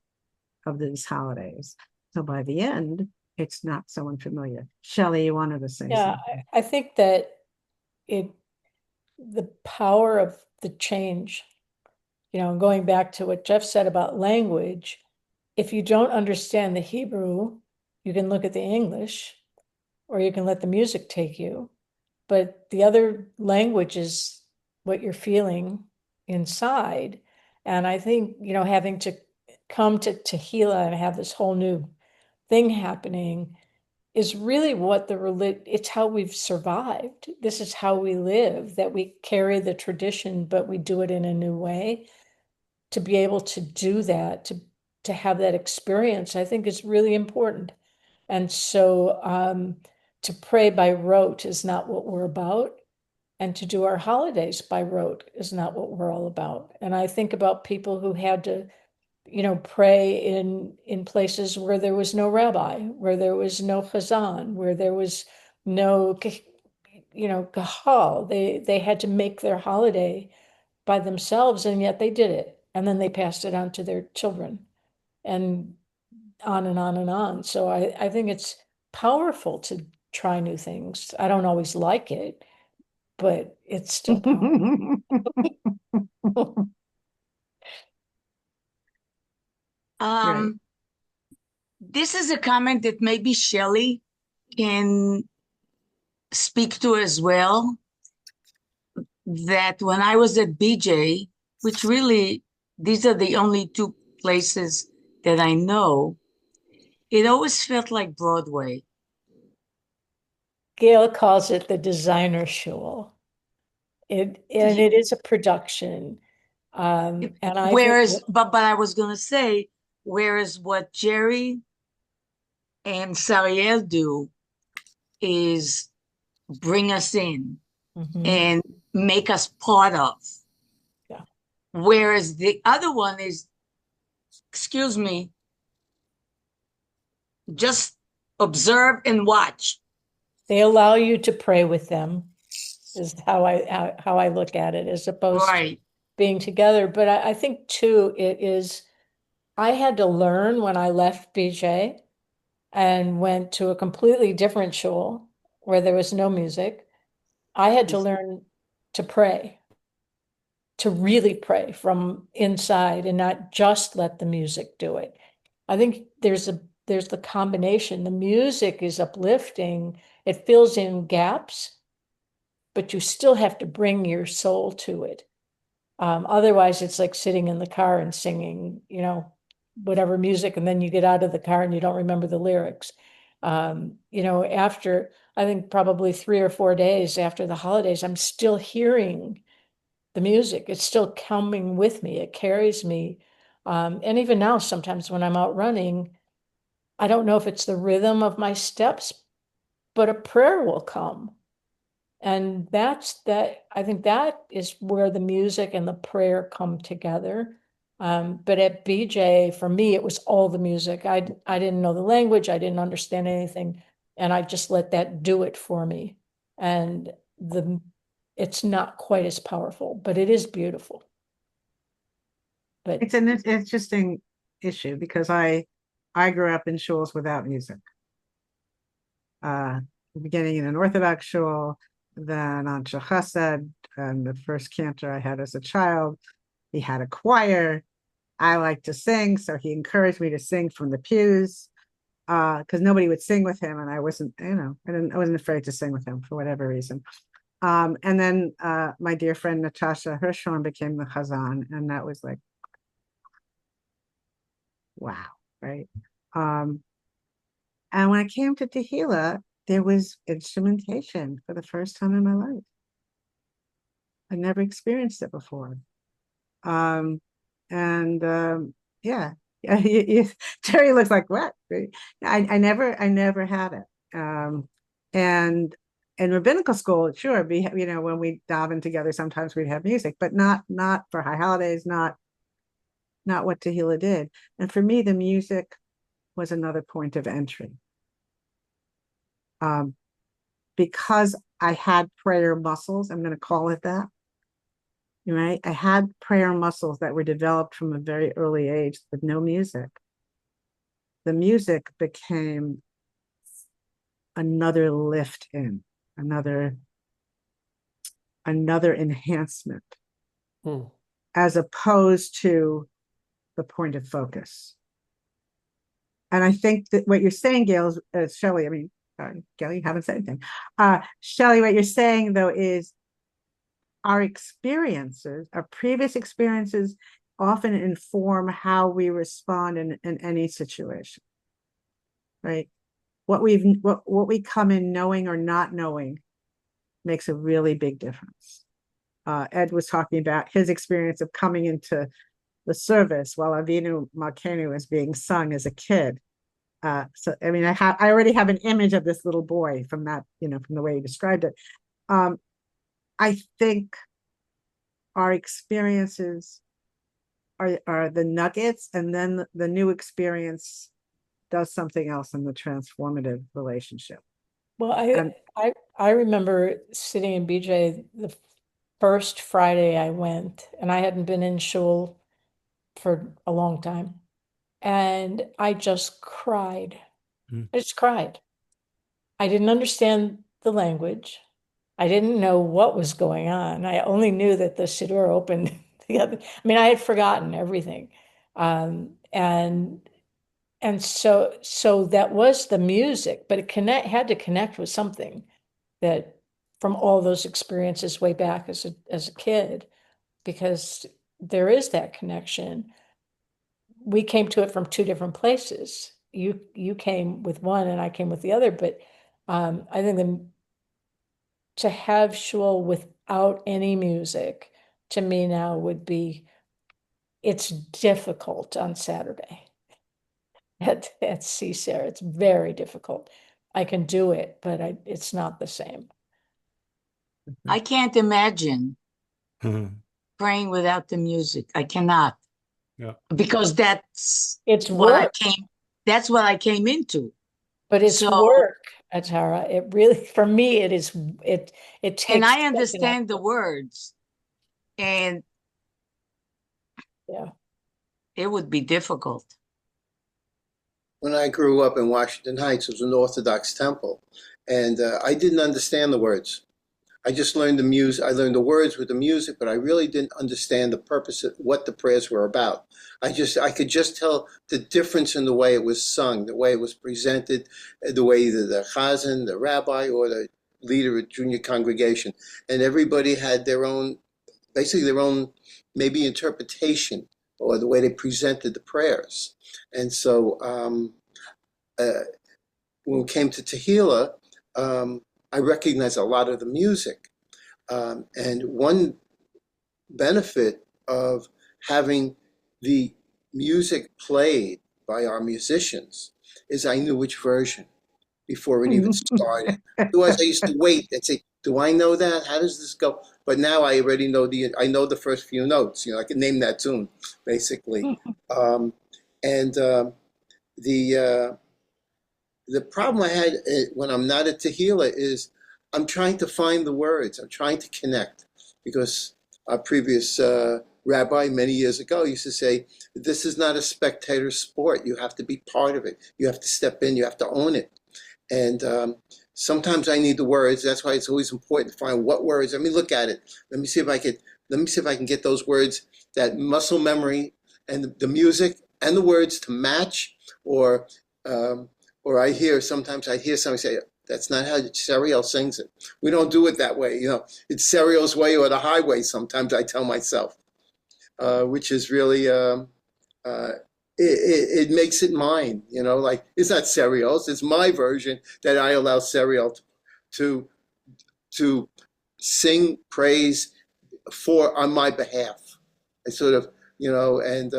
of these holidays. So by the end, it's not so unfamiliar. Shelley, you wanted to say something. I think that the power of the change, going back to what Jeff said about language, if you don't understand the Hebrew, you can look at the English or you can let the music take you. But the other language is what you're feeling inside. And I think, having to come to Tehillah and have this whole new thing happening is really what it's how we've survived. This is how we live, that we carry the tradition, but we do it in a new way. To be able to do that, to have that experience, I think is really important. And so to pray by rote is not what we're about. And to do our holidays by rote is not what we're all about. And I think about people who had to, pray in places where there was no rabbi, where there was no chazan, where there was no, kahal. They had to make their holiday by themselves, and yet they did it. And then they passed it on to their children and on and on and on. So I think it's powerful to try new things. I don't always like it, but it's still powerful. Right. This is a comment that maybe Shelley can speak to as well. That when I was at BJ, which really, these are the only two places that I know, it always felt like Broadway. Gail calls it the designer shul. It is a production. And I Whereas, but I was gonna say, whereas what Jerry and Sariel do is bring us in and make us part of. Yeah. Whereas the other one is, excuse me, just observe and watch. They allow you to pray with them, is how I look at it, as opposed Right. being together. But I think too, I had to learn when I left BJ and went to a completely different shul where there was no music. I had to learn to pray, to really pray from inside and not just let the music do it. I think there's the combination. The music is uplifting, it fills in gaps, but you still have to bring your soul to it. Otherwise, it's like sitting in the car and singing, whatever music, and then you get out of the car and you don't remember the lyrics. After I think probably 3 or 4 days after the holidays, I'm still hearing the music. It's still coming with me. It carries me. And even now, sometimes when I'm out running, I don't know if it's the rhythm of my steps, but a prayer will come. And I think that is where the music and the prayer come together. But at BJ, for me, it was all the music. I didn't know the language, I didn't understand anything, and I just let that do it for me. And it's not quite as powerful, but it is beautiful. But It's an interesting issue because I grew up in shuls without music. Beginning in an Orthodox shul, then on Chassid, and the first cantor I had as a child, he had a choir. I liked to sing, so he encouraged me to sing from the pews because nobody would sing with him, and I wasn't, I wasn't afraid to sing with him for whatever reason. And then my dear friend Natasha Hirschhorn became the Chazan, and that was like, wow, right? And when I came to Tehillah, there was instrumentation for the first time in my life. I never experienced it before. Yeah, Terry looks like what? I never had it. And in rabbinical school, sure, when we daven together, sometimes we'd have music, but not for high holidays, not what Tehillah did. And for me, the music was another point of entry. Because I had prayer muscles, I'm going to call it that. Right? I had prayer muscles that were developed from a very early age with no music. The music became another lift in, another enhancement, as opposed to the point of focus. And I think that what you're saying, Gail, Shelley, Gail, you haven't said anything. Shelley, what you're saying though is our experiences, our previous experiences often inform how we respond in any situation, right? What we come in knowing or not knowing makes a really big difference. Ed was talking about his experience of coming into the service while Avinu Malkeinu is being sung as a kid. I already have an image of this little boy from that, from the way he described it. I think our experiences are the nuggets, and then the new experience does something else in the transformative relationship. Well, I remember sitting in BJ the first Friday I went, and I hadn't been in shul for a long time, and I just cried. I just cried. I didn't understand the language. I didn't know what was going on. I only knew that the Siddur opened together. I had forgotten everything. And so that was the music, but it had to connect with something that from all those experiences way back as a kid, because there is that connection. We came to it from two different places. You came with one and I came with the other, but I think to have shul without any music to me now would be, it's difficult on Saturday at CSAR. It's very difficult. I can do it, but it's not the same. I can't imagine praying without the music. I cannot. Yeah. Because that's It's what work. that's what I came into. But it's work, Atara. It really, for me, it takes. And I understand the words. And Yeah. It would be difficult. When I grew up in Washington Heights, it was an Orthodox temple, and I didn't understand the words. I just learned the music. I learned the words with the music, but I really didn't understand the purpose of what the prayers were about. I could just tell the difference in the way it was sung, the way it was presented, the way either the chazan, the rabbi, or the leader of junior congregation, and everybody had their own, basically their own, maybe interpretation or the way they presented the prayers. And so when we came to Tehillah, I recognized a lot of the music. And one benefit of having the music played by our musicians is I knew which version before it even started. Otherwise, I used to wait and say, "Do I know that? How does this go?" But now I already know I know the first few notes. You know, I can name that tune, basically. And the problem I had when I'm not at Tehillah is I'm trying to find the words. I'm trying to connect because our previous rabbi many years ago used to say, this is not a spectator sport. You have to be part of it. You have to step in. You have to own it. And sometimes I need the words. That's why it's always important to find what words. Let me look at it. Let me see if I can get those words, that muscle memory and the music and the words to match, or sometimes I hear somebody say, that's not how Serial sings it. We don't do it that way. You know, it's Serial's way or the highway, sometimes I tell myself, which is really, it makes it mine, you know, like it's not Serial's, it's my version that I allow Serial to sing praise on my behalf. I sort of, you know, and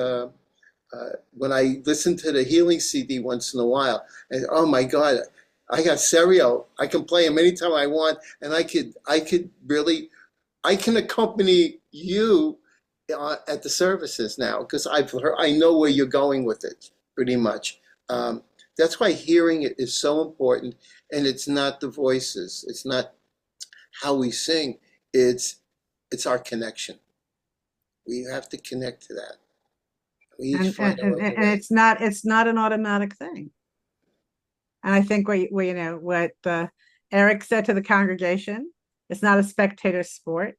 when I listen to the healing CD once in a while, and oh my God, I got Serial. I can play him anytime I want, and I can accompany you at the services now because I know where you're going with it pretty much. That's why hearing it is so important, and it's not the voices, it's not how we sing, it's our connection. We have to connect to that. We each find our own way. It's not an automatic thing. And I think what Eric said to the congregation, it's not a spectator sport.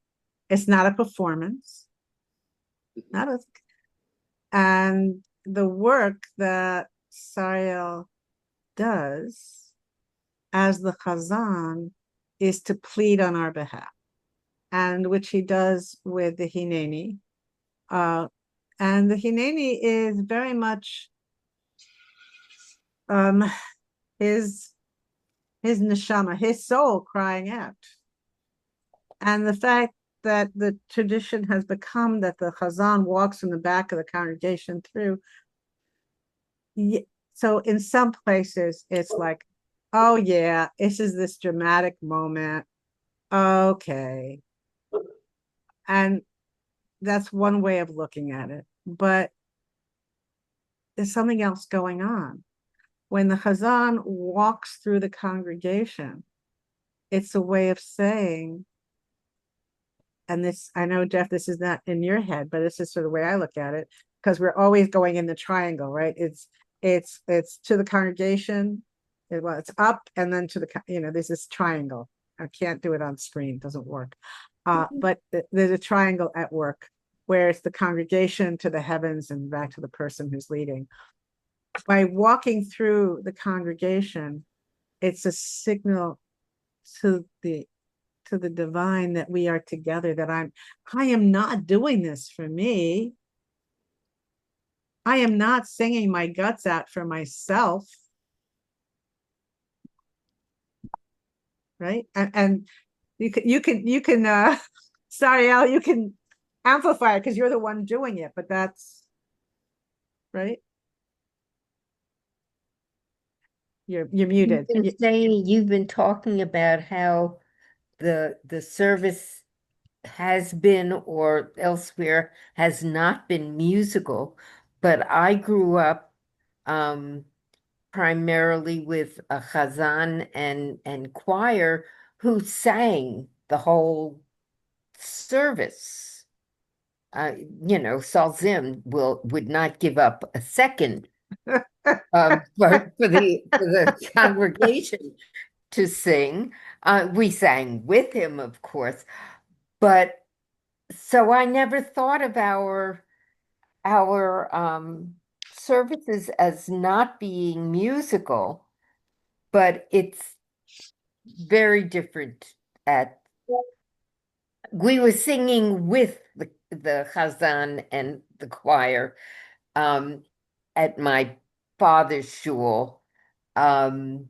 It's not a performance. And the work that Sariel does as the Chazan is to plead on our behalf, and which he does with the Hineni. And the Hineni is very much his neshama, his soul crying out. And the fact that the tradition has become that the Chazan walks in the back of the congregation through. So in some places, it's like, oh yeah, this is this dramatic moment. Okay. And that's one way of looking at it. But there's something else going on. When the Chazan walks through the congregation, it's a way of saying, and this, I know, Jeff, this is not in your head, but this is sort of the way I look at it, because we're always going in the triangle, right? It's to the congregation, it's up and then to the, there's this triangle. I can't do it on screen, it doesn't work. But there's a triangle at work where it's the congregation to the heavens and back to the person who's leading. By walking through the congregation, it's a signal to the divine that we are together, that I am not doing this for me. I am not singing my guts out for myself. Right? And you can sorry, Al, you can amplify it because you're the one doing it, but that's right. You're muted. You've been talking about how the service has been, or elsewhere has not been musical, but I grew up primarily with a chazan and choir who sang the whole service. Salzim would not give up a second for the congregation to sing. We sang with him, of course, but so I never thought of our services as not being musical, but it's very different at we were singing with the Chazan and the choir at my father's shul. And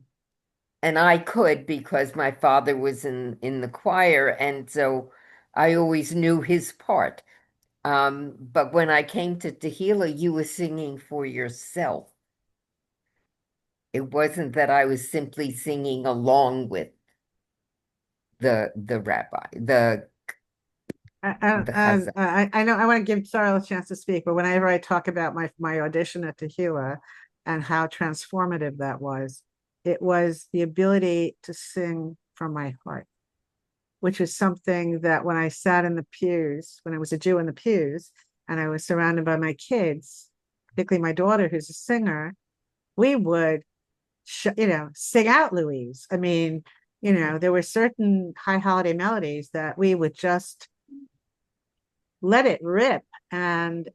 I could because my father was in the choir, and so I always knew his part. But when I came to Tehillah, you were singing for yourself. It wasn't that I was simply singing along with the rabbi, And the chazan. I know I want to give Sarah a chance to speak, but whenever I talk about my audition at Tehillah and how transformative that was, it was the ability to sing from my heart, which is something that when I sat in the pews, when I was a Jew in the pews, and I was surrounded by my kids, particularly my daughter who's a singer, we would, sing out Louise. I mean, there were certain high holiday melodies that we would just let it rip, and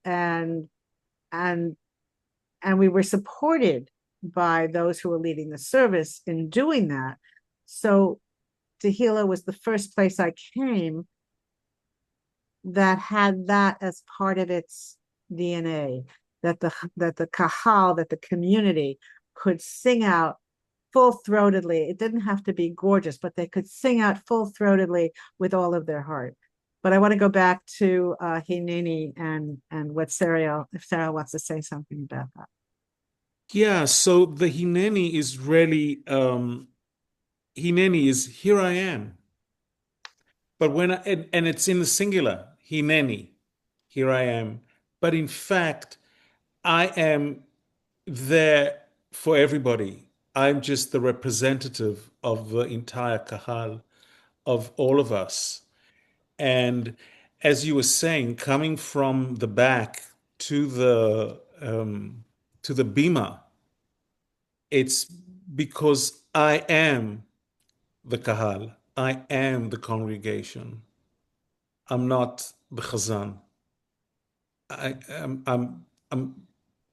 we were supported by those who were leading the service in doing that. So Tehillah was the first place I came that had that as part of its DNA, that the kahal, that the community could sing out full-throatedly. It didn't have to be gorgeous, but they could sing out full-throatedly with all of their heart. But I want to go back to Hineni and what Sarah, if Sarah wants to say something about that. Yeah, so the Hineni is really Hineni is here I am. But and it's in the singular, Hineni, here I am. But in fact, I am there for everybody. I'm just the representative of the entire Kahal, of all of us. And as you were saying, coming from the back to the bima, it's because I am the kahal, I am the congregation. I'm not the chazan. I'm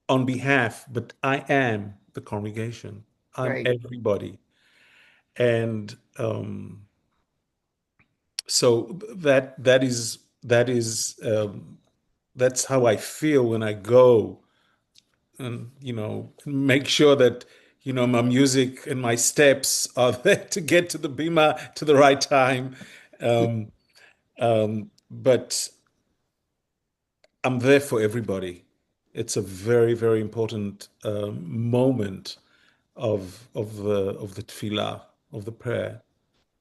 on behalf, but I am the congregation. I'm Right. everybody, and so that's how I feel when I go and make sure that my music and my steps are there to get to the bima to the right time. But I'm there for everybody. It's a very, very important moment of the tefillah, of the prayer,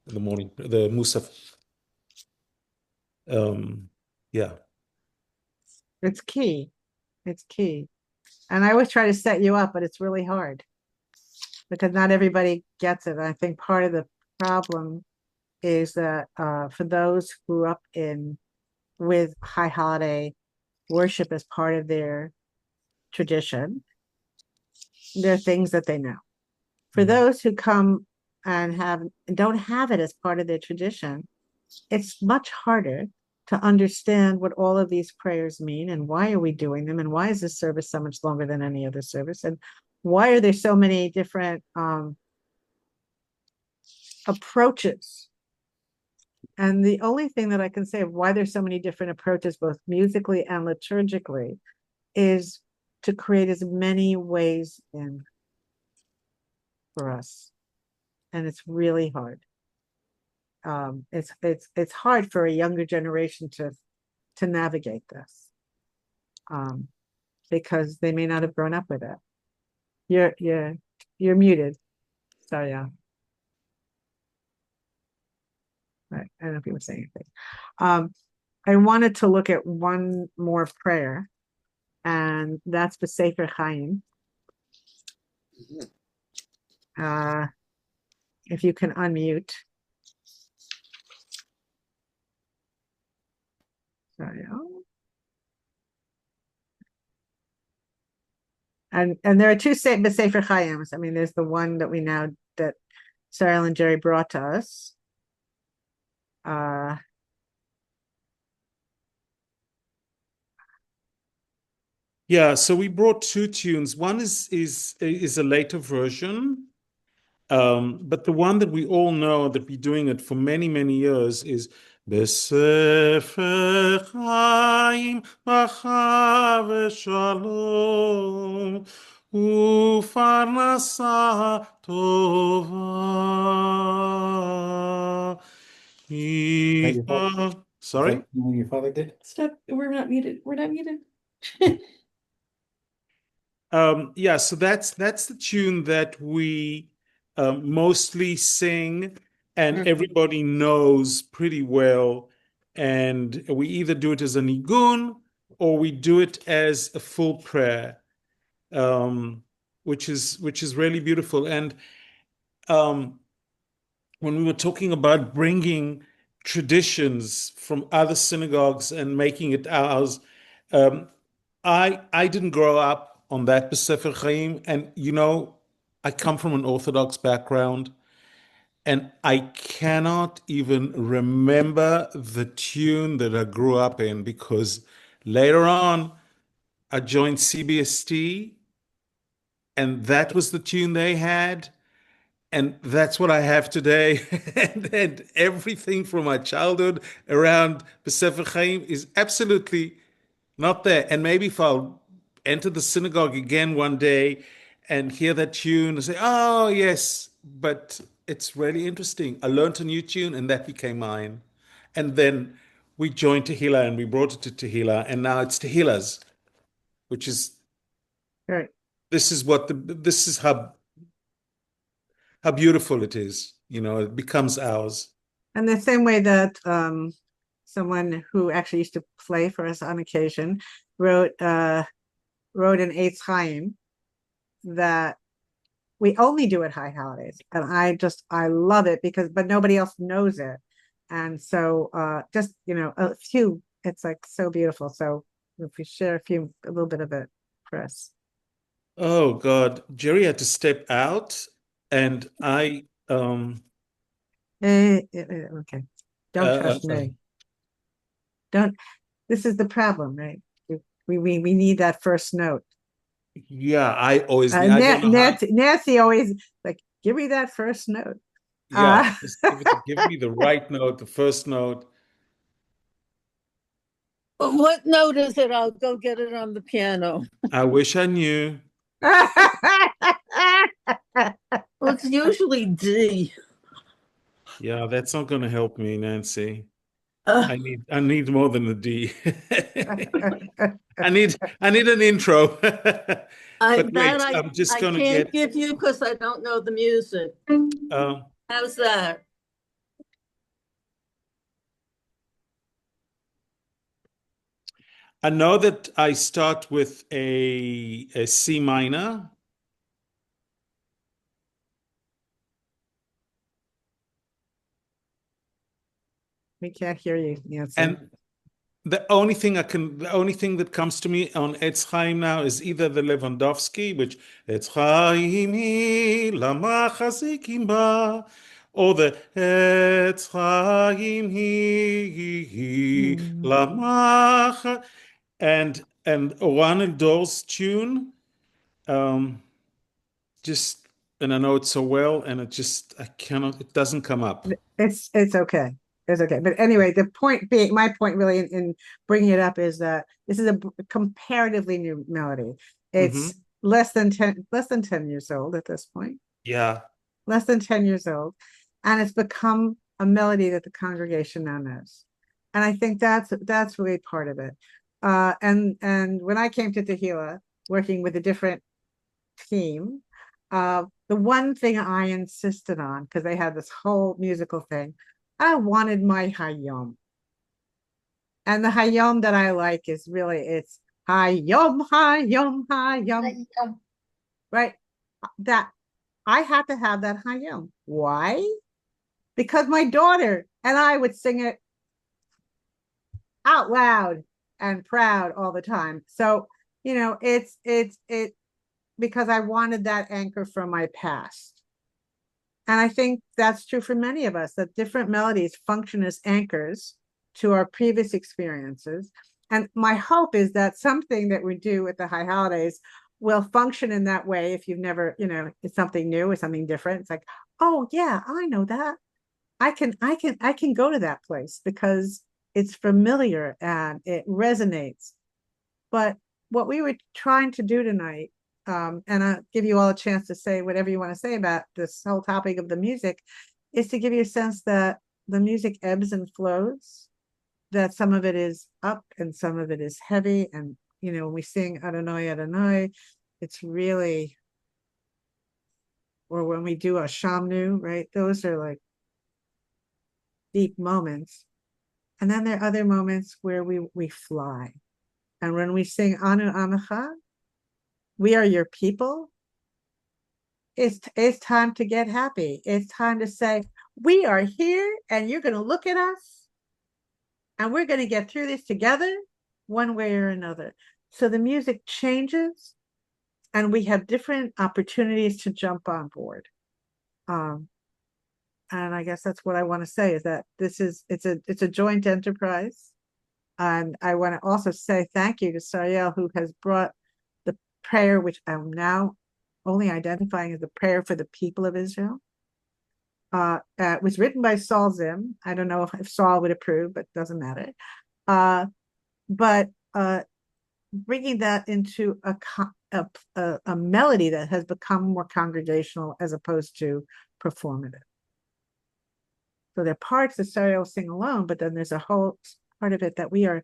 in the morning, the musaf. Um, yeah. It's key. It's key. And I always try to set you up, but it's really hard because not everybody gets it. And I think part of the problem is that for those who grew up with high holiday worship as part of their tradition, there are things that they know. For those who come and don't have it as part of their tradition, it's much harder to understand what all of these prayers mean and why are we doing them and why is this service so much longer than any other service and why are there so many different approaches. And the only thing that I can say of why there's so many different approaches, both musically and liturgically, is to create as many ways in for us. And it's really hard. It's hard for a younger generation to navigate this. Because they may not have grown up with it. You're muted. So yeah. Right. I don't know if you were saying anything. I wanted to look at one more prayer, and that's the Sefer Chaim. If you can unmute. Sorry. And there are two Sefer Chaims. I mean, there's the one that that Cyril and Jerry brought to us. Yeah, so we brought two tunes. One is a later version, but the one that we all know that we're doing it for many, many years is Besefer Chaim Bacha V'Shalom Ufarnasa Tova. Sorry? Your father did? Stop. We're not muted. We're not muted. Yeah, so that's the tune that we mostly sing and everybody knows pretty well. And we either do it as a nigun or we do it as a full prayer, which is really beautiful. And when we were talking about bringing traditions from other synagogues and making it ours, I didn't grow up on that Besefer Chaim, and I come from an Orthodox background, and I cannot even remember the tune that I grew up in because later on I joined CBST, and that was the tune they had. And that's what I have today. and everything from my childhood around Besefer Chaim is absolutely not there. And maybe if I'll enter the synagogue again one day and hear that tune and say, oh, yes, but it's really interesting. I learned a new tune and that became mine. And then we joined Tehillah and we brought it to Tehillah. And now it's Tehillah's, which is, Right. this is how beautiful it is. It becomes ours. And the same way that someone who actually used to play for us on occasion wrote an Eitz Chaim that we only do at high holidays, and I love it but nobody else knows it, and so just a few, it's like so beautiful. So if we share a little bit of it, Chris. Oh God, Jerry had to step out, and I Okay, don't trust uh, me. Don't. This is the problem, right? We need that first note. yeah, I always need. I don't know how. Nancy always like, give me that first note. Yeah, just give me the right note, the first note. What note is it? I'll go get it on the piano. I wish I knew. Well, it's usually D. Yeah, that's not going to help me, Nancy. I need more than a D. I need an intro. But wait, I'm just I going to can't get. give you because I don't know the music. How's that? I know that I start with a C minor. We can't hear you, Nancy. And the only thing that comes to me on Etz Chaim now is either the Lewandowski, which Etz Chaim hi lama chazikim ba, or the Etz Chaim hi lama, and Oran Eldor's tune, just, and I know it so well, and it doesn't come up. It's okay. It's okay. But anyway, my point really in bringing it up is that this is a comparatively new melody. It's less than 10 years old at this point. Yeah. Less than 10 years old. And it's become a melody that the congregation now knows. And I think that's really part of it. And when I came to Tehillah, working with a different team, the one thing I insisted on, because they had this whole musical thing, I wanted my Hayom. And the Hayom that I like is it's Hayom, Hayom, Hayom. Right? That I had to have that Hayom. Why? Because my daughter and I would sing it out loud and proud all the time. So, because I wanted that anchor from my past. And I think that's true for many of us, that different melodies function as anchors to our previous experiences. And my hope is that something that we do at the High Holidays will function in that way. If you've never, it's something new or something different. It's like, oh yeah, I know that. I can go to that place because it's familiar and it resonates. But what we were trying to do tonight, and I'll give you all a chance to say whatever you want to say about this whole topic of the music, is to give you a sense that the music ebbs and flows, that some of it is up and some of it is heavy. And, when we sing Adonai, Adonai, it's really, or when we do a Shamnu, right? Those are like deep moments. And then there are other moments where we fly. And when we sing Anu Amacha, we are your people, it's time to get happy. It's time to say, we are here and you're going to look at us and we're going to get through this together one way or another. So the music changes and we have different opportunities to jump on board. And I guess that's what I want to say, is that it's a joint enterprise. And I want to also say thank you to Sariel, who has brought the prayer, which I'm now only identifying as the prayer for the people of Israel. It was written by Saul Zim. I don't know if Saul would approve, but it doesn't matter. But bringing that into a melody that has become more congregational as opposed to performative. So there are parts that Sariel sing alone, but then there's a whole part of it that we are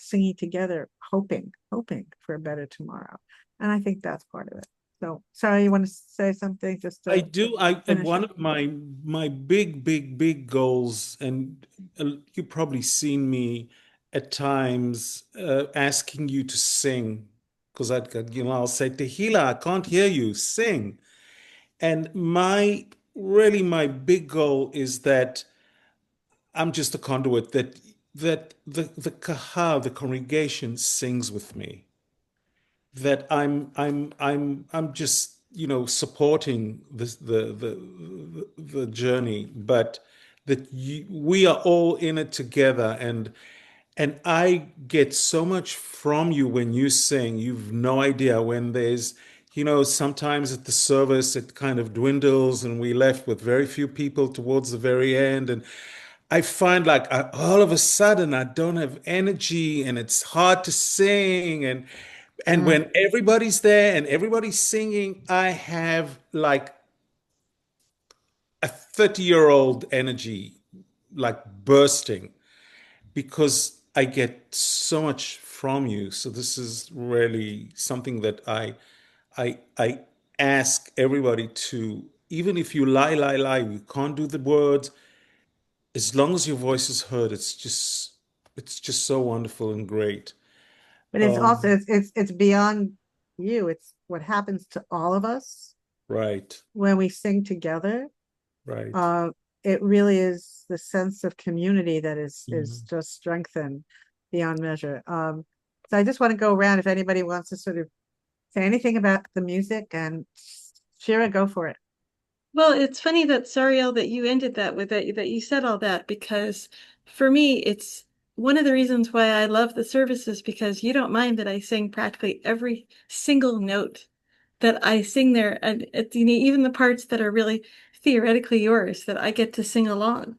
singing together, hoping for a better tomorrow. And I think that's part of it. So, sorry, you want to say something? Just I do. One it. of my big goals, and you've probably seen me at times asking you to sing, because I'll say, Tehila, I can't hear you, sing. And my big goal is that I'm just a conduit, that the kahal, the congregation, sings with me. That I'm just, supporting the journey, but that we are all in it together. And I get so much from you when you sing. You've no idea. When there's, sometimes at the service it kind of dwindles and we left with very few people towards the very end. And I find like all of a sudden I don't have energy and it's hard to sing. And when everybody's there and everybody's singing, I have like a 30-year-old energy, like bursting, because I get so much from you. So this is really something that I ask everybody to, even if you lie, you can't do the words, as long as your voice is heard, it's just so wonderful and great. But it's also it's beyond you. It's what happens to all of us Right, when we sing together. right. It really is the sense of community that is just strengthened beyond measure. So I just want to go around if anybody wants to sort of say anything about the music, and Shira, go for it. Well, it's funny that Sariel, that you ended that with that you said all that, because for me it's one of the reasons why I love the services, because you don't mind that I sing practically every single note that I sing there, and even the parts that are really theoretically yours, that I get to sing along.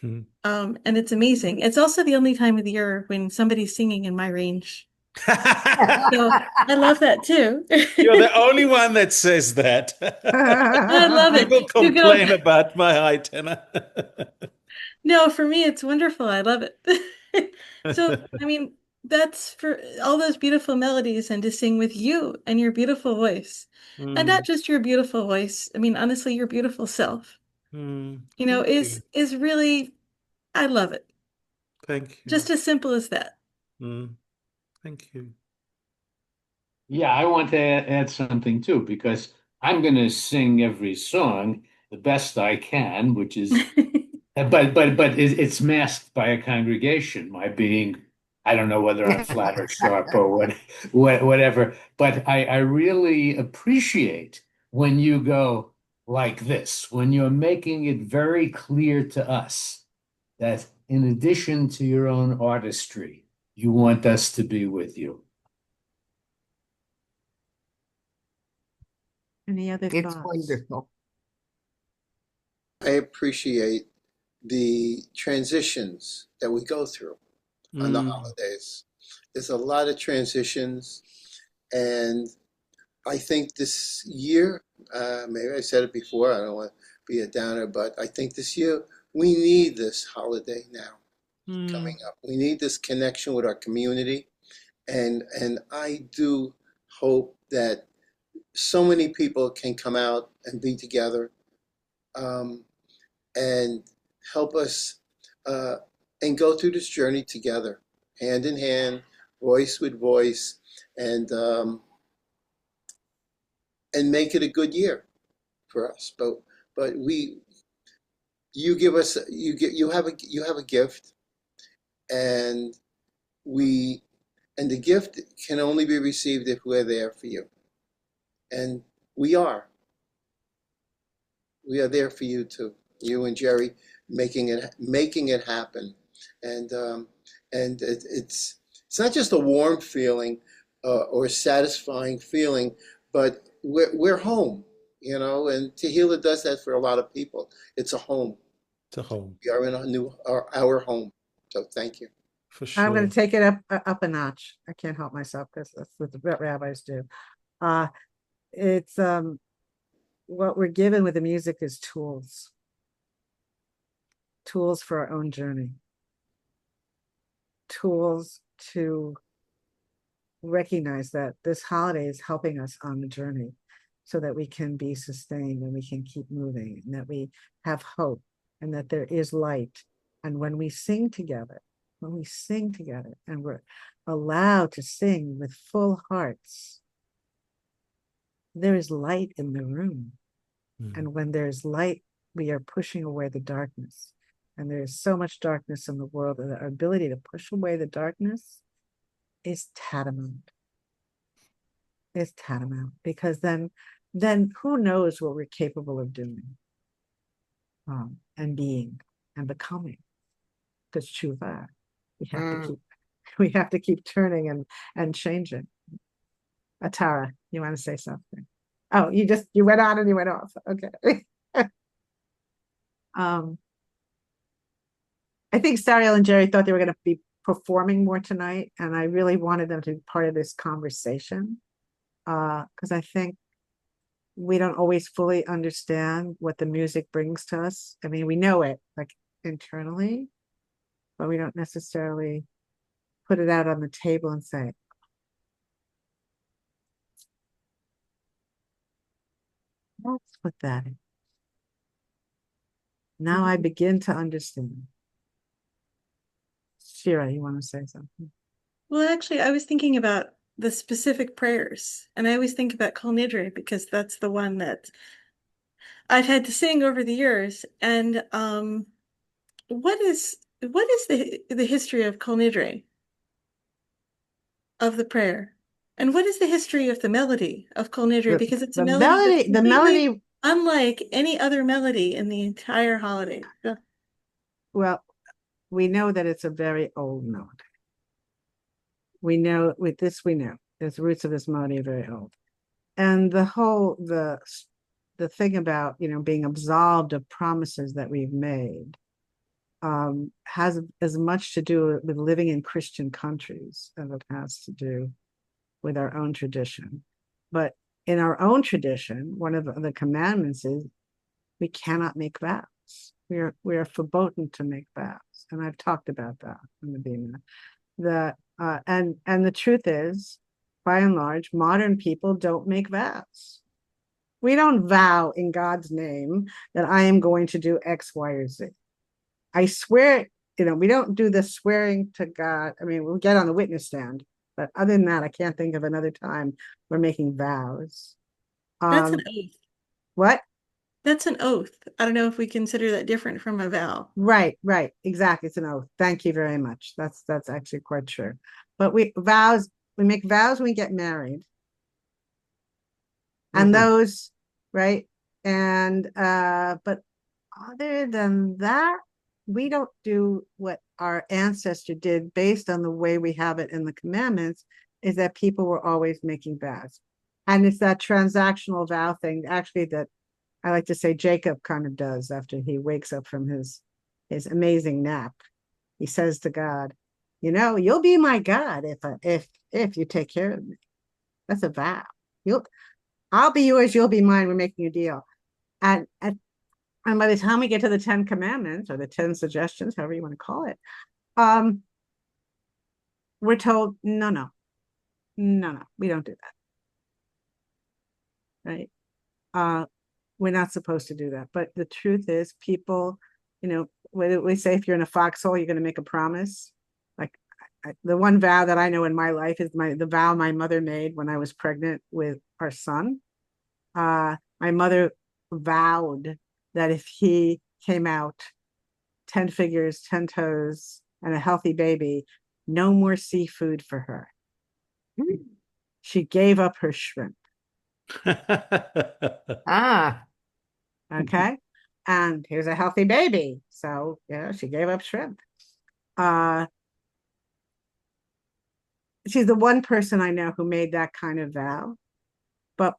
Hmm. And it's amazing. It's also the only time of the year when somebody's singing in my range. So I love that too. You're the only one that says that. I love it. People You go, complain about my high tenor. no, for me, it's wonderful. I love it. So, I mean, that's for all those beautiful melodies and to sing with you and your beautiful voice. And not just your beautiful voice. I mean, honestly, your beautiful self, Thank you. is really, I love it. Thank you. Just as simple as that. Thank you. Yeah, I want to add something too, because I'm going to sing every song the best I can, which is, but it's masked by a congregation, my being I don't know whether I'm flat or sharp or whatever, but I really appreciate when you go like this, when you're making it very clear to us that in addition to your own artistry, you want us to be with you. Any other It's thoughts? wonderful. I appreciate the transitions that we go through on the holidays. There's a lot of transitions, and I think this year, maybe I said it before, I don't want to be a downer, but I think this year we need this holiday now coming up. We need this connection with our community, and I do hope that so many people can come out and be together, and help us and go through this journey together, hand in hand, voice with voice, and make it a good year for us. But you give us, you have a gift, and the gift can only be received if we're there for you, and we are there for you too. You and Jerry making it happen, and it's not just a warm feeling or a satisfying feeling, but we're home, you know. And Tehillah does that for a lot of people. It's a home. To home, We are in our home. So thank you. for sure. I'm going to take it up a notch. I can't help myself because that's what rabbis do. It's what we're given with the music is tools for our own journey, tools to recognize that this holiday is helping us on the journey so that we can be sustained and we can keep moving, and that we have hope, and that there is light. And when we sing together, and we're allowed to sing with full hearts, there is light in the room. And when there's light, we are pushing away the darkness. And there's so much darkness in the world, and our ability to push away the darkness is tantamount. It's tantamount, because then who knows what we're capable of doing, and being and becoming. Because tshuva, we have to keep turning and changing. Atara, you want to say something? Oh, you went on and you went off. Okay. I think Sariel and Jerry thought they were going to be performing more tonight, and I really wanted them to be part of this conversation, because I think we don't always fully understand what the music brings to us. I mean, we know it like internally, but we don't necessarily put it out on the table and say, that's what that is. Now I begin to understand. Shira, you want to say something? Well, actually, I was thinking about the specific prayers, and I always think about Kol Nidre because that's the one that I've had to sing over the years. And what is the history of Kol Nidre, of the prayer, and what is the history of the melody of Kol Nidre? Because it's a melody that's completely unlike any other melody in the entire holiday. Yeah. Well, we know that it's a very old melody. We know the roots of this melody are very old. And the thing about, being absolved of promises that we've made has as much to do with living in Christian countries as it has to do with our own tradition. But in our own tradition, one of the commandments is we cannot make vows. We are forbidden to make vows. And I've talked about that in the Bima. And the truth is, by and large, modern people don't make vows. We don't vow in God's name that I am going to do X, Y, or Z. I swear, we don't do the swearing to God. I mean, we'll get on the witness stand, but other than that, I can't think of another time we're making vows. That's an oath. What? That's an oath. I don't know if we consider that different from a vow. Right, exactly. It's an oath. Thank you very much. That's actually quite true. But we make vows when we get married. And those, right? And but other than that, we don't do what our ancestor did based on the way we have it in the commandments, is that people were always making vows. And it's that transactional vow thing, actually, that I like to say Jacob kind of does after he wakes up from his amazing nap. He says to God, you'll be my God if you take care of me. That's a vow. I'll be yours, you'll be mine. We're making a deal. And by the time we get to the 10 Commandments or the 10 suggestions, however you want to call it, we're told, no, we don't do that. Right? We're not supposed to do that. But the truth is, people, we say if you're in a foxhole, you're going to make a promise. Like the one vow that I know in my life is the vow my mother made when I was pregnant with our son. My mother vowed that if he came out 10 fingers, 10 toes, and a healthy baby, no more seafood for her. She gave up her shrimp. Okay. And here's a healthy baby. So, she gave up shrimp. She's the one person I know who made that kind of vow. But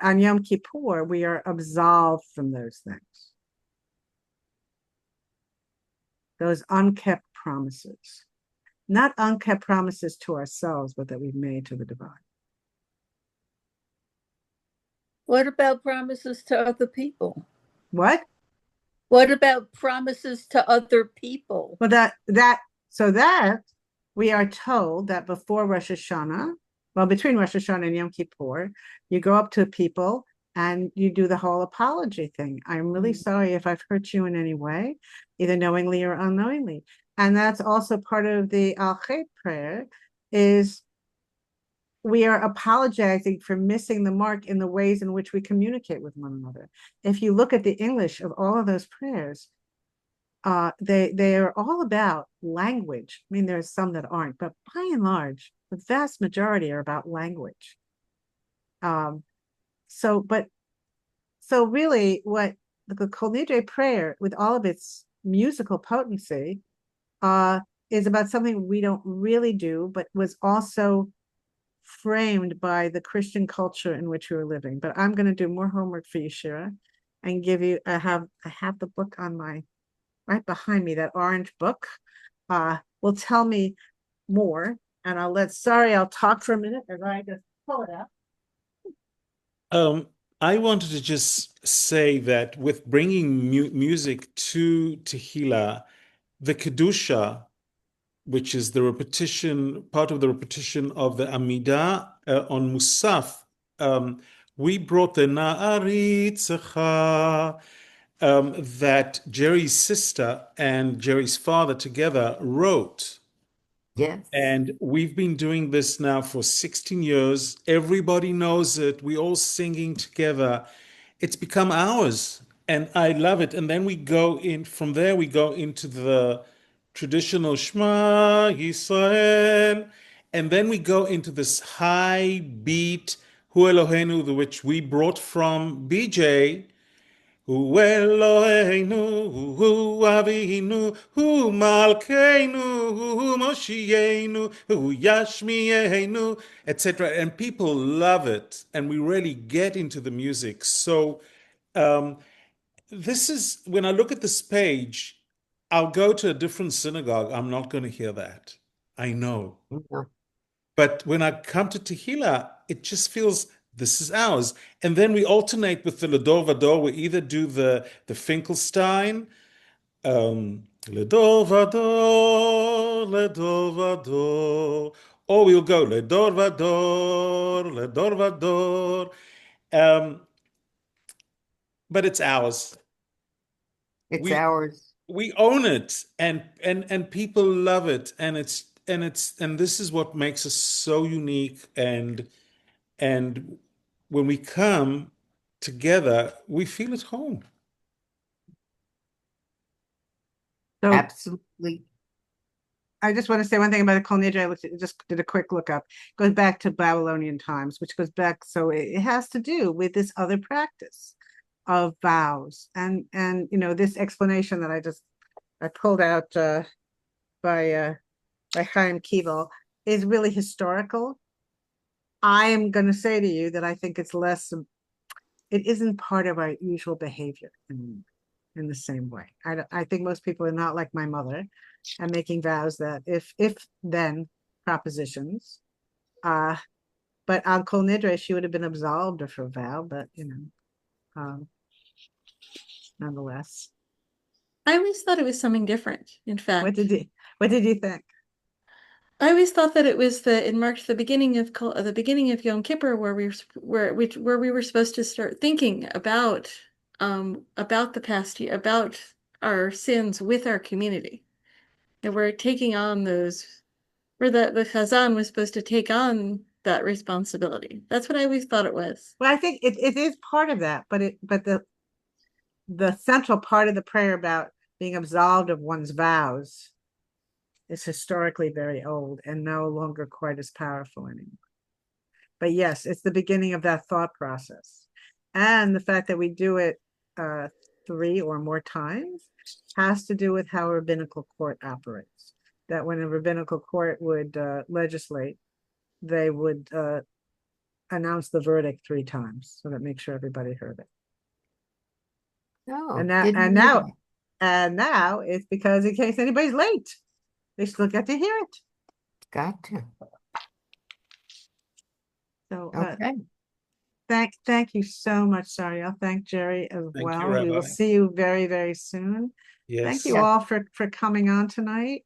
on Yom Kippur, we are absolved from those things. Those unkept promises. Not unkept promises to ourselves, but that we've made to the divine. What about promises to other people? What? What about promises to other people? Well, so we are told that before Rosh Hashanah, between Rosh Hashanah and Yom Kippur, you go up to people and you do the whole apology thing. I'm really sorry if I've hurt you in any way, either knowingly or unknowingly. And that's also part of the Al-Chet prayer, is we are apologizing for missing the mark in the ways in which we communicate with one another. If you look at the English of all of those prayers, they are all about language. I mean, there's some that aren't, but by and large, the vast majority are about language. So really, what the Kol Nidre prayer, with all of its musical potency, is about something we don't really do, but was also framed by the Christian culture in which we were living. But I'm going to do more homework for you, Shira, and give you. I have the book on right behind me. That orange book will tell me more. And I'll talk for a minute as I just pull it out. I wanted to just say that with bringing music to Tehillah, the Kedusha, which is the repetition, part of the repetition of the Amidah on Musaf, we brought the Na'aritzecha, that Jerry's sister and Jerry's father together wrote. Yes. And we've been doing this now for 16 years. Everybody knows it. We all singing together. It's become ours, and I love it. And then from there we go into the traditional Shema Yisrael, and then we go into this high beat Hu Eloheinu, which we brought from BJ. Hu Eloheinu, Hu Avinu, Hu Malkeinu, Hu Moshienu, Hu Yashmienu, etc. And people love it, and we really get into the music. So this is, when I look at this page, I'll go to a different synagogue. I'm not going to hear that. I know. Yeah. But when I come to Tehillah, it just feels this is ours. And then we alternate with the Ledor Vador. We either do the Finkelstein, Ledor Vador, Ledor Vador, or we'll go Ledor Vador, Ledor Vador. But it's ours. It's ours. We own it, and people love it, and this is what makes us so unique. And when we come, together, we feel at home. So Absolutely. I just want to say one thing about the Kol Nidre. Just did a quick look up. It goes back to Babylonian times, which goes back. So it has to do with this other practice of vows, and this explanation that I pulled out by Chaim Kivel is really historical. I am going to say to you that I think it's less. It isn't part of our usual behavior in the same way. I think most people are not like my mother and making vows that if then propositions. But on Kol Nidre, she would have been absolved of her vow, but nonetheless. I always thought it was something different, in fact. What did you think? I always thought that it marked the beginning of Yom Kippur, where we were supposed to start thinking about the past year, about our sins with our community. And we're taking on where the Chazan was supposed to take on that responsibility. That's what I always thought it was. Well, I think it is part of that, but the central part of the prayer about being absolved of one's vows is historically very old and no longer quite as powerful anymore. But yes, it's the beginning of that thought process. And the fact that we do it 3 or more times has to do with how a rabbinical court operates. That when a rabbinical court would legislate, they would announce the verdict 3 times, so that makes sure everybody heard it. No, And now it's because in case anybody's late, they still get to hear it. Gotcha. So Okay. thank you so much, Sari. I'll thank Jerry as Thank you, well. We will Rabbi. see you very, very soon. Yes. Thank you all for coming on tonight.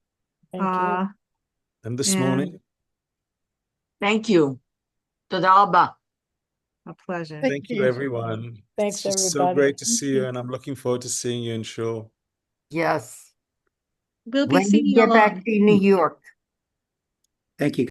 Thank you. And this and- morning. Thank you. Toda rabba. A pleasure. Thank you, everyone. Thanks, It's just so everybody. great to see you, and I'm looking forward to seeing you in show. Yes. We'll be When seeing you you get back along. to New York. Thank you.